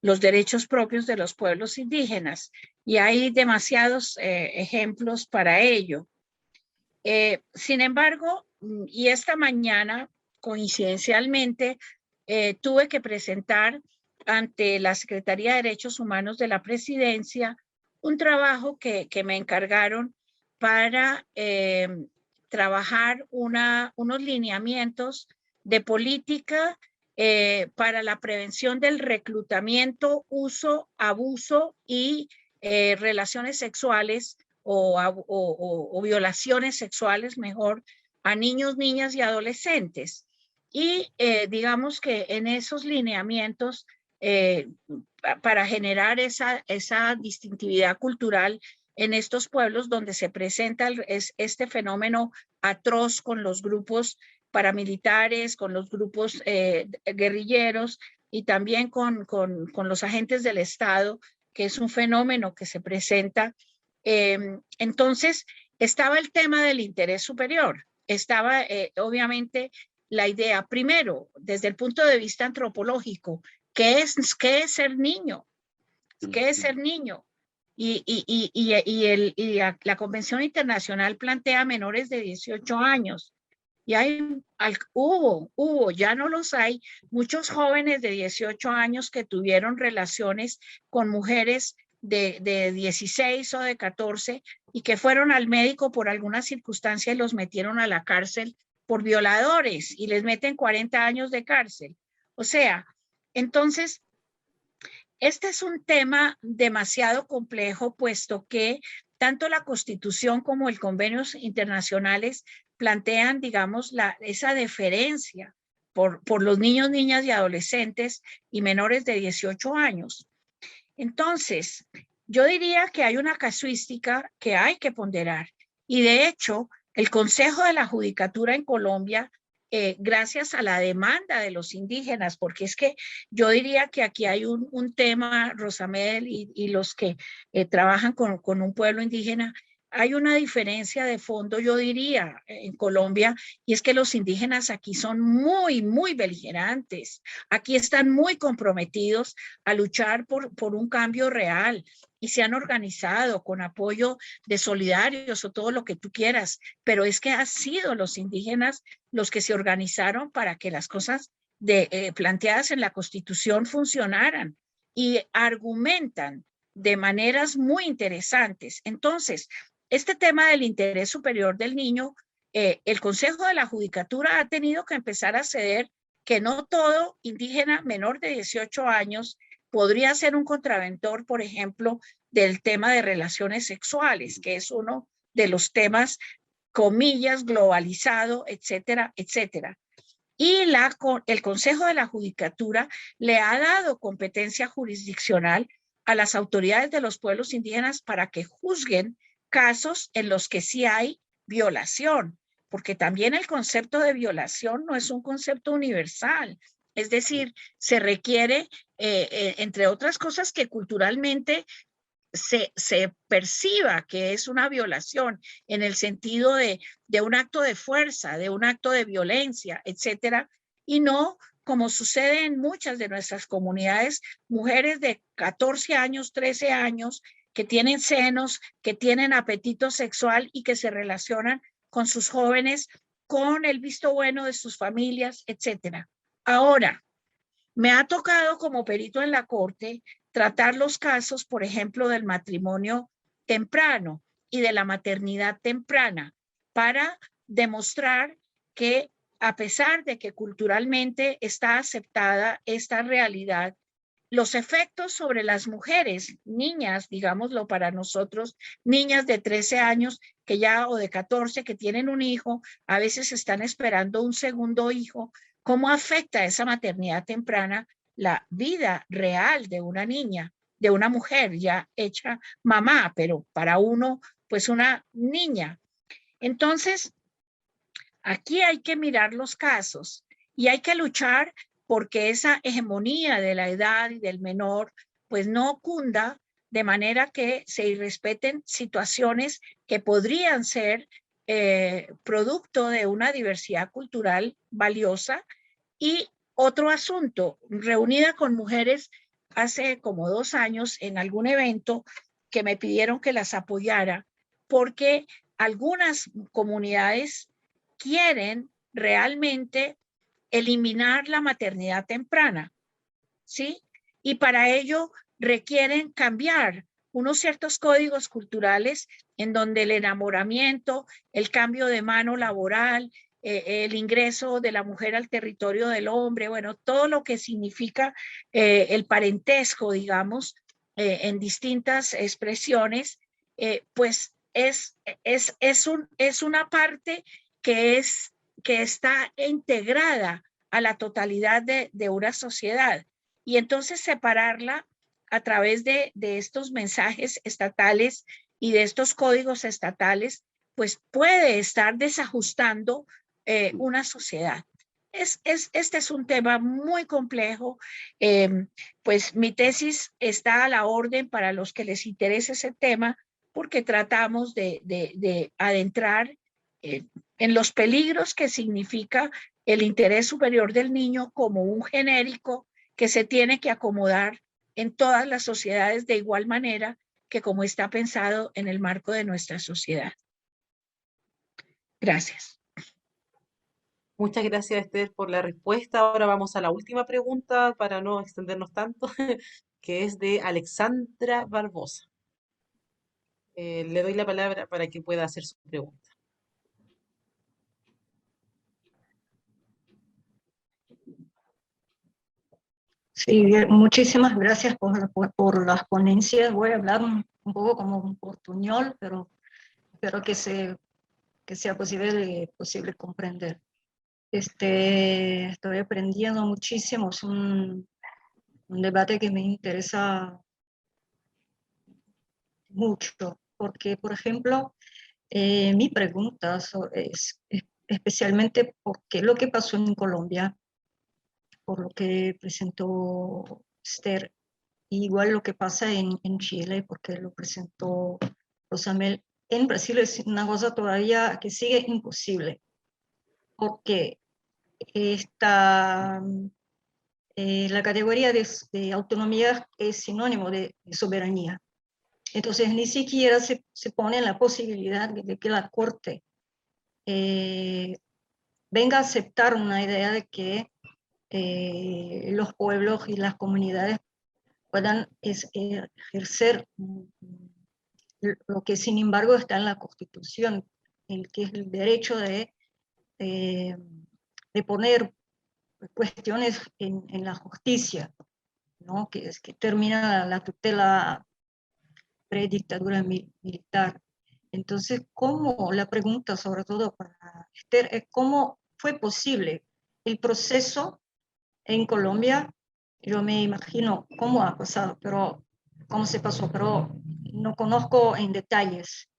los derechos propios de los pueblos indígenas. Y hay demasiados ejemplos para ello. Sin embargo, y esta mañana, coincidencialmente, tuve que presentar ante la Secretaría de Derechos Humanos de la Presidencia un trabajo que me encargaron para trabajar unos lineamientos de política para la prevención del reclutamiento, uso, abuso y relaciones sexuales o violaciones sexuales, mejor, a niños, niñas y adolescentes. Y digamos que en esos lineamientos, para generar esa distintividad cultural en estos pueblos donde se presenta este fenómeno atroz con los grupos paramilitares, con los grupos guerrilleros y también con los agentes del Estado, que es un fenómeno que se presenta Entonces, estaba el tema del interés superior, estaba obviamente la idea, primero, desde el punto de vista antropológico, qué es ser niño? ¿Qué es ser niño? La Convención Internacional plantea menores de 18 años. Y hubo, ya no los hay, muchos jóvenes de 18 años que tuvieron relaciones con mujeres de 16 o de 14 y que fueron al médico por alguna circunstancia y los metieron a la cárcel por violadores y les meten 40 años de cárcel. O sea, entonces, este es un tema demasiado complejo, puesto que tanto la Constitución como los convenios internacionales plantean, digamos, esa deferencia por los niños, niñas y adolescentes y menores de 18 años. Entonces, yo diría que hay una casuística que hay que ponderar. Y de hecho, el Consejo de la Judicatura en Colombia, gracias a la demanda de los indígenas, porque es que yo diría que aquí hay un tema, Rosamel, y los que trabajan con un pueblo indígena, hay una diferencia de fondo, yo diría, en Colombia, y es que los indígenas aquí son muy, muy beligerantes. Aquí están muy comprometidos a luchar por un cambio real y se han organizado con apoyo de solidarios o todo lo que tú quieras, pero es que han sido los indígenas los que se organizaron para que las cosas planteadas en la Constitución funcionaran y argumentan de maneras muy interesantes. Entonces, este tema del interés superior del niño, el Consejo de la Judicatura ha tenido que empezar a ceder que no todo indígena menor de 18 años podría ser un contraventor, por ejemplo, del tema de relaciones sexuales, que es uno de los temas, comillas, globalizado, etcétera, etcétera. Y el Consejo de la Judicatura le ha dado competencia jurisdiccional a las autoridades de los pueblos indígenas para que juzguen casos en los que sí hay violación, porque también el concepto de violación no es un concepto universal. Es decir, se requiere, entre otras cosas, que culturalmente se perciba que es una violación en el sentido de un acto de fuerza, de un acto de violencia, etcétera, y no como sucede en muchas de nuestras comunidades, mujeres de 14 años, 13 años, que tienen senos, que tienen apetito sexual y que se relacionan con sus jóvenes, con el visto bueno de sus familias, etcétera. Ahora, me ha tocado como perito en la corte tratar los casos, por ejemplo, del matrimonio temprano y de la maternidad temprana para demostrar que a pesar de que culturalmente está aceptada esta realidad, los efectos sobre las mujeres, niñas, digámoslo para nosotros, niñas de 13 años que ya o de 14 que tienen un hijo, a veces están esperando un segundo hijo, ¿cómo afecta esa maternidad temprana la vida real de una niña, de una mujer ya hecha mamá, pero para uno, pues una niña? Entonces, aquí hay que mirar los casos y hay que luchar porque esa hegemonía de la edad y del menor, pues no cunda de manera que se irrespeten situaciones que podrían ser producto de una diversidad cultural valiosa. Y otro asunto, reunida con mujeres hace como 2 años en algún evento que me pidieron que las apoyara, porque algunas comunidades quieren realmente eliminar la maternidad temprana, ¿sí? Y para ello requieren cambiar unos ciertos códigos culturales en donde el enamoramiento, el cambio de mano laboral, el ingreso de la mujer al territorio del hombre, bueno, todo lo que significa el parentesco, digamos, en distintas expresiones, pues es una parte que está integrada a la totalidad de una sociedad. Y entonces separarla a través de estos mensajes estatales y de estos códigos estatales, pues puede estar desajustando una sociedad. Este es un tema muy complejo. Pues mi tesis está a la orden para los que les interese ese tema, porque tratamos de adentrar en los peligros que significa el interés superior del niño como un genérico que se tiene que acomodar en todas las sociedades de igual manera que como está pensado en el marco de nuestra sociedad. Gracias. Muchas gracias, Esther, por la respuesta. Ahora vamos a la última pregunta para no extendernos tanto, que es de Alexandra Barbosa. Le doy la palabra para que pueda hacer su pregunta. Sí, muchísimas gracias por las ponencias. Voy a hablar un poco como un portuñol, pero espero que sea posible comprender. Estoy aprendiendo muchísimo, es un debate que me interesa mucho, porque, por ejemplo, mi pregunta es especialmente por qué lo que pasó en Colombia, por lo que presentó Esther, igual lo que pasa en Chile, porque lo presentó Rosamel, en Brasil es una cosa todavía que sigue imposible, porque la categoría de autonomía es sinónimo de soberanía. Entonces ni siquiera se pone la posibilidad de que la Corte venga a aceptar una idea de que los pueblos y las comunidades puedan ejercer lo que sin embargo está en la Constitución, que es el derecho de poner cuestiones en la justicia, ¿no? Que termina la tutela predictadura militar. Entonces, la pregunta sobre todo para Esther es cómo fue posible el proceso en Colombia. Yo me imagino cómo ha pasado, pero cómo se pasó, pero no conozco en detalles.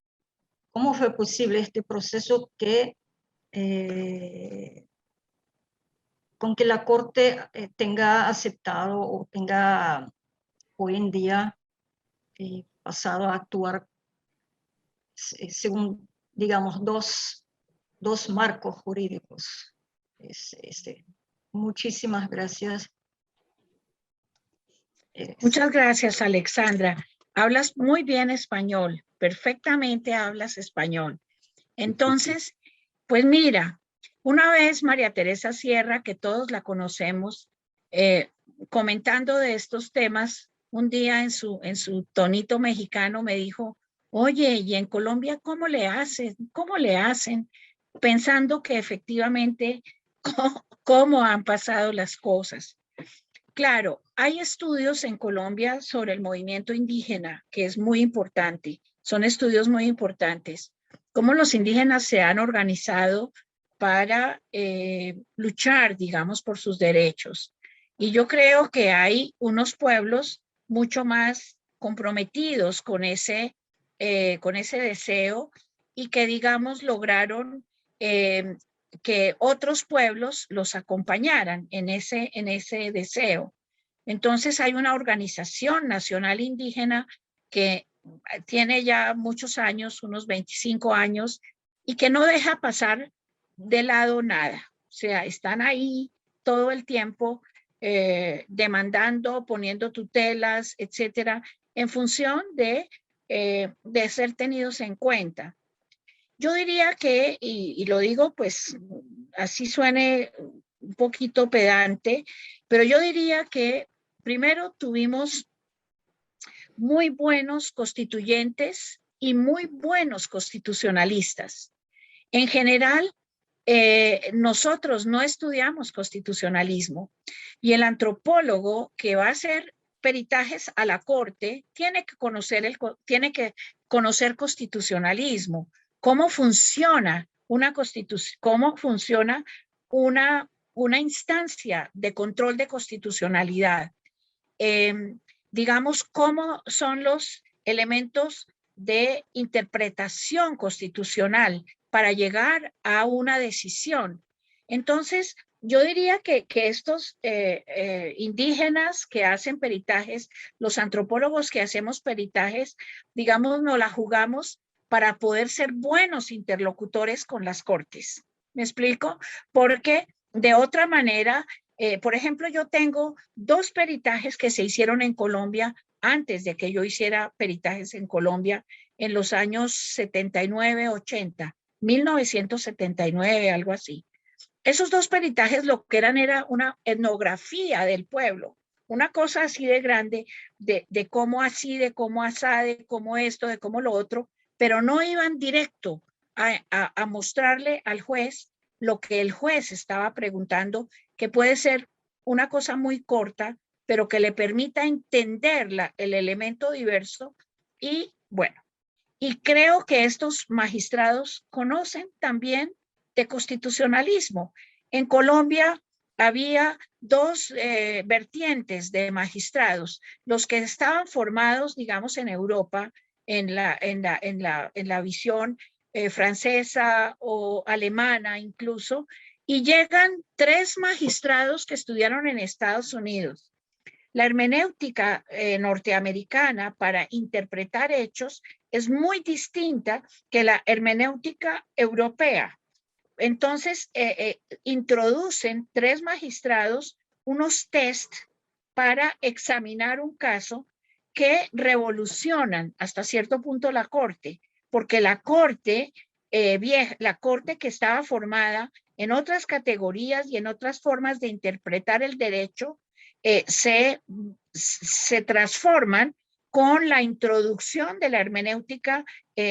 ¿Cómo fue posible este proceso con que la Corte tenga aceptado o tenga hoy en día pasado a actuar según, digamos, dos marcos jurídicos? Muchísimas gracias. Muchas gracias, Alexandra. Hablas muy bien español, perfectamente hablas español. Entonces, pues mira, una vez María Teresa Sierra, que todos la conocemos, comentando de estos temas, un día en su tonito mexicano me dijo, oye, ¿y en Colombia cómo le hacen? ¿Cómo le hacen? Pensando que efectivamente, ¿cómo han pasado las cosas? Claro, hay estudios en Colombia sobre el movimiento indígena, que es muy importante. Son estudios muy importantes. Cómo los indígenas se han organizado para luchar, digamos, por sus derechos. Y yo creo que hay unos pueblos mucho más comprometidos con ese deseo y que, digamos, lograron que otros pueblos los acompañaran en ese deseo. Entonces hay una organización nacional indígena que tiene ya muchos años, unos 25 años, y que no deja pasar de lado nada. O sea, están ahí todo el tiempo demandando, poniendo tutelas, etcétera, en función de ser tenidos en cuenta. Yo diría que, y lo digo pues así suene un poquito pedante, pero yo diría que primero tuvimos muy buenos constituyentes y muy buenos constitucionalistas. En general, nosotros no estudiamos constitucionalismo y el antropólogo que va a hacer peritajes a la corte tiene que conocer constitucionalismo, cómo funciona una constitución, cómo funciona una instancia de control de constitucionalidad. Digamos, cómo son los elementos de interpretación constitucional para llegar a una decisión. Entonces, yo diría que estos indígenas que hacen peritajes, los antropólogos que hacemos peritajes, digamos, nos la jugamos para poder ser buenos interlocutores con las cortes. ¿Me explico? Porque de otra manera, por ejemplo, yo tengo 2 peritajes que se hicieron en Colombia antes de que yo hiciera peritajes en Colombia en los años 79, 80, 1979, algo así. Esos 2 peritajes lo que eran era una etnografía del pueblo, una cosa así de grande, de cómo así, de cómo asá, de cómo esto, de cómo lo otro, pero no iban directo a mostrarle al juez lo que el juez estaba preguntando, que puede ser una cosa muy corta, pero que le permita entender el elemento diverso. Y bueno, y creo que estos magistrados conocen también de constitucionalismo. En Colombia había 2 vertientes de magistrados, los que estaban formados, digamos, en Europa, en la visión francesa o alemana incluso, y llegan 3 magistrados que estudiaron en Estados Unidos. La hermenéutica norteamericana para interpretar hechos es muy distinta que la hermenéutica europea. Entonces, introducen 3 magistrados unos test para examinar un caso que revolucionan hasta cierto punto la corte, porque la corte la corte que estaba formada en otras categorías y en otras formas de interpretar el derecho, se transforman con la introducción de la hermenéutica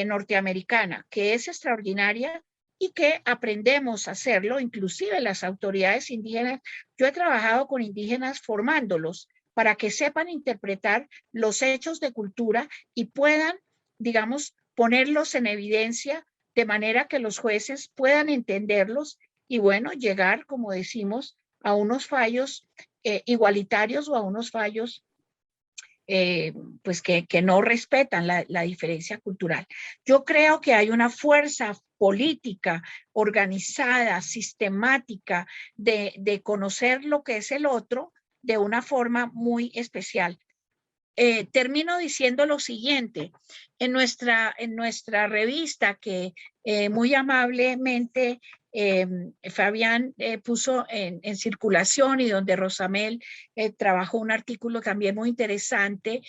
norteamericana, que es extraordinaria y que aprendemos a hacerlo, inclusive las autoridades indígenas. Yo he trabajado con indígenas formándolos para que sepan interpretar los hechos de cultura y puedan, digamos, ponerlos en evidencia de manera que los jueces puedan entenderlos y, bueno, llegar, como decimos, a unos fallos igualitarios o a unos fallos pues que no respetan la diferencia cultural. Yo creo que hay una fuerza política organizada, sistemática, de conocer lo que es el otro de una forma muy especial. Termino diciendo lo siguiente: en nuestra revista que muy amablemente Fabián puso en circulación y donde Rosamel trabajó un artículo también muy interesante,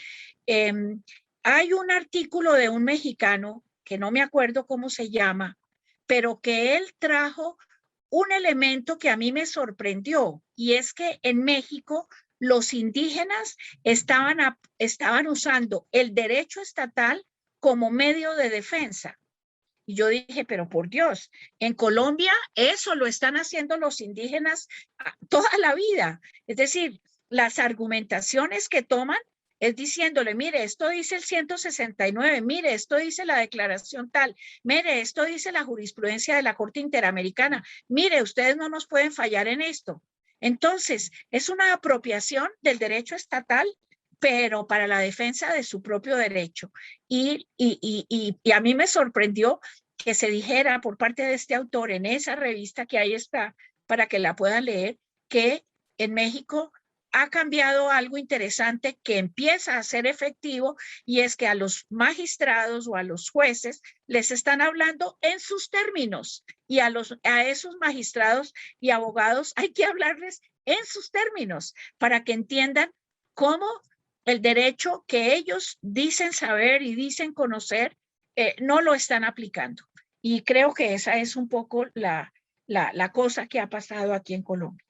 hay un artículo de un mexicano que no me acuerdo cómo se llama, pero que él trajo un elemento que a mí me sorprendió, y es que en México los indígenas estaban usando el derecho estatal como medio de defensa. Y yo dije, pero por Dios, en Colombia eso lo están haciendo los indígenas toda la vida. Es decir, las argumentaciones que toman es diciéndole, mire, esto dice el 169, mire, esto dice la declaración tal, mire, esto dice la jurisprudencia de la Corte Interamericana, mire, ustedes no nos pueden fallar en esto. Entonces, es una apropiación del derecho estatal, pero para la defensa de su propio derecho. Y a mí me sorprendió que se dijera por parte de este autor en esa revista, que ahí está para que la puedan leer, que en México ha cambiado algo interesante que empieza a ser efectivo, y es que a los magistrados o a los jueces les están hablando en sus términos, y a esos magistrados y abogados hay que hablarles en sus términos para que entiendan cómo el derecho que ellos dicen saber y dicen conocer no lo están aplicando. Y creo que esa es un poco la cosa que ha pasado aquí en Colombia.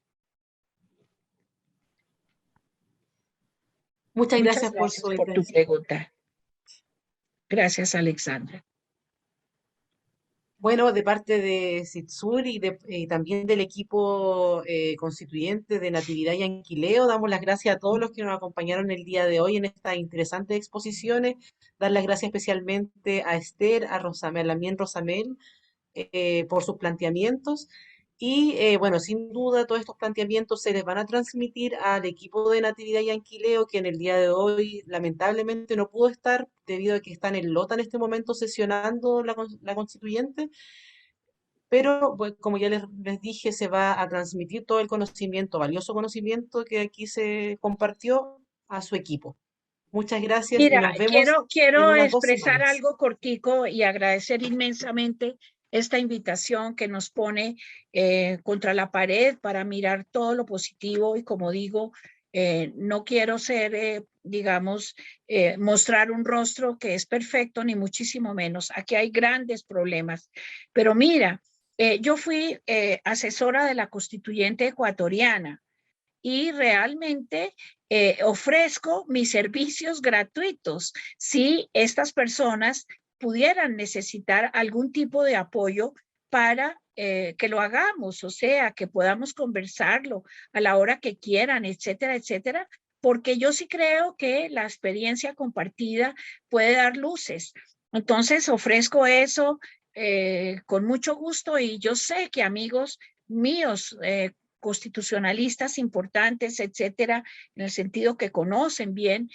Muchas Muchas gracias por gracias su por tu intervención. pregunta. Gracias, Alexandra. Bueno, de parte de CITSUR y también del equipo constituyente de Natividad y Anquileo, damos las gracias a todos los que nos acompañaron el día de hoy en estas interesantes exposiciones. Dar las gracias especialmente a Esther, a Rosamel, también Rosamel, por sus planteamientos. Y bueno, sin duda todos estos planteamientos se les van a transmitir al equipo de Natividad y Anquileo, que en el día de hoy lamentablemente no pudo estar debido a que está en Lota en este momento sesionando la constituyente. pero pues, como ya les dije, se va a transmitir todo el conocimiento, valioso conocimiento que aquí se compartió a su equipo. Muchas gracias y Mira, nos vemos en quiero unas 2 expresar semanas. algo cortico y agradecer inmensamente esta invitación que nos pone contra la pared para mirar todo lo positivo y como digo, no quiero ser, digamos, mostrar un rostro que es perfecto, ni muchísimo menos. Aquí hay grandes problemas. Pero mira, yo fui asesora de la constituyente ecuatoriana y realmente ofrezco mis servicios gratuitos si estas personas pudieran necesitar algún tipo de apoyo para que lo hagamos, o sea, que podamos conversarlo a la hora que quieran, etcétera, etcétera, porque yo sí creo que la experiencia compartida puede dar luces. Entonces ofrezco eso con mucho gusto y yo sé que amigos míos constitucionalistas importantes, etcétera, en el sentido que conocen bien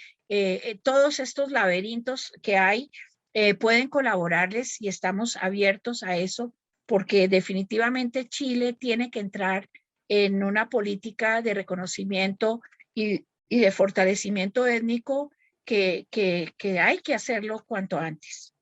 todos estos laberintos que hay, pueden colaborarles y estamos abiertos a eso porque definitivamente Chile tiene que entrar en una política de reconocimiento y de fortalecimiento étnico que hay que hacerlo cuanto antes.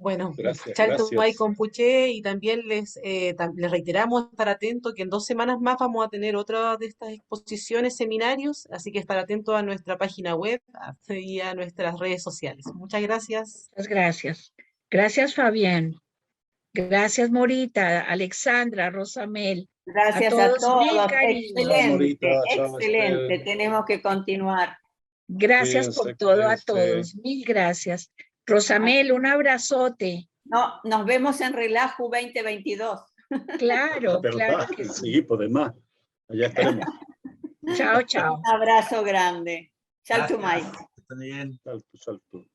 Bueno, Gracias, Chaltumay gracias. Compuché, y también les reiteramos estar atentos que en 2 semanas más vamos a tener otra de estas exposiciones, seminarios, así que estar atentos a nuestra página web y a nuestras redes sociales. Muchas gracias. Muchas gracias. Gracias, Fabián. Gracias, Morita, Alexandra, Rosamel. A Gracias a todos mil todos. Chao, cariños. Morita, Excelente, chao, excelente. Esther. Tenemos que continuar. Gracias por Cuídense, todo a cuídense. todos. Mil gracias. Rosamel, un abrazote. No, nos vemos en Relajo 2022. Claro, claro ¿Verdad? que sí. Sí, pues demás. Allá estaremos. Chao, Un chao. abrazo grande. Chaltumay. Gracias. Que estén bien. Salto, salto.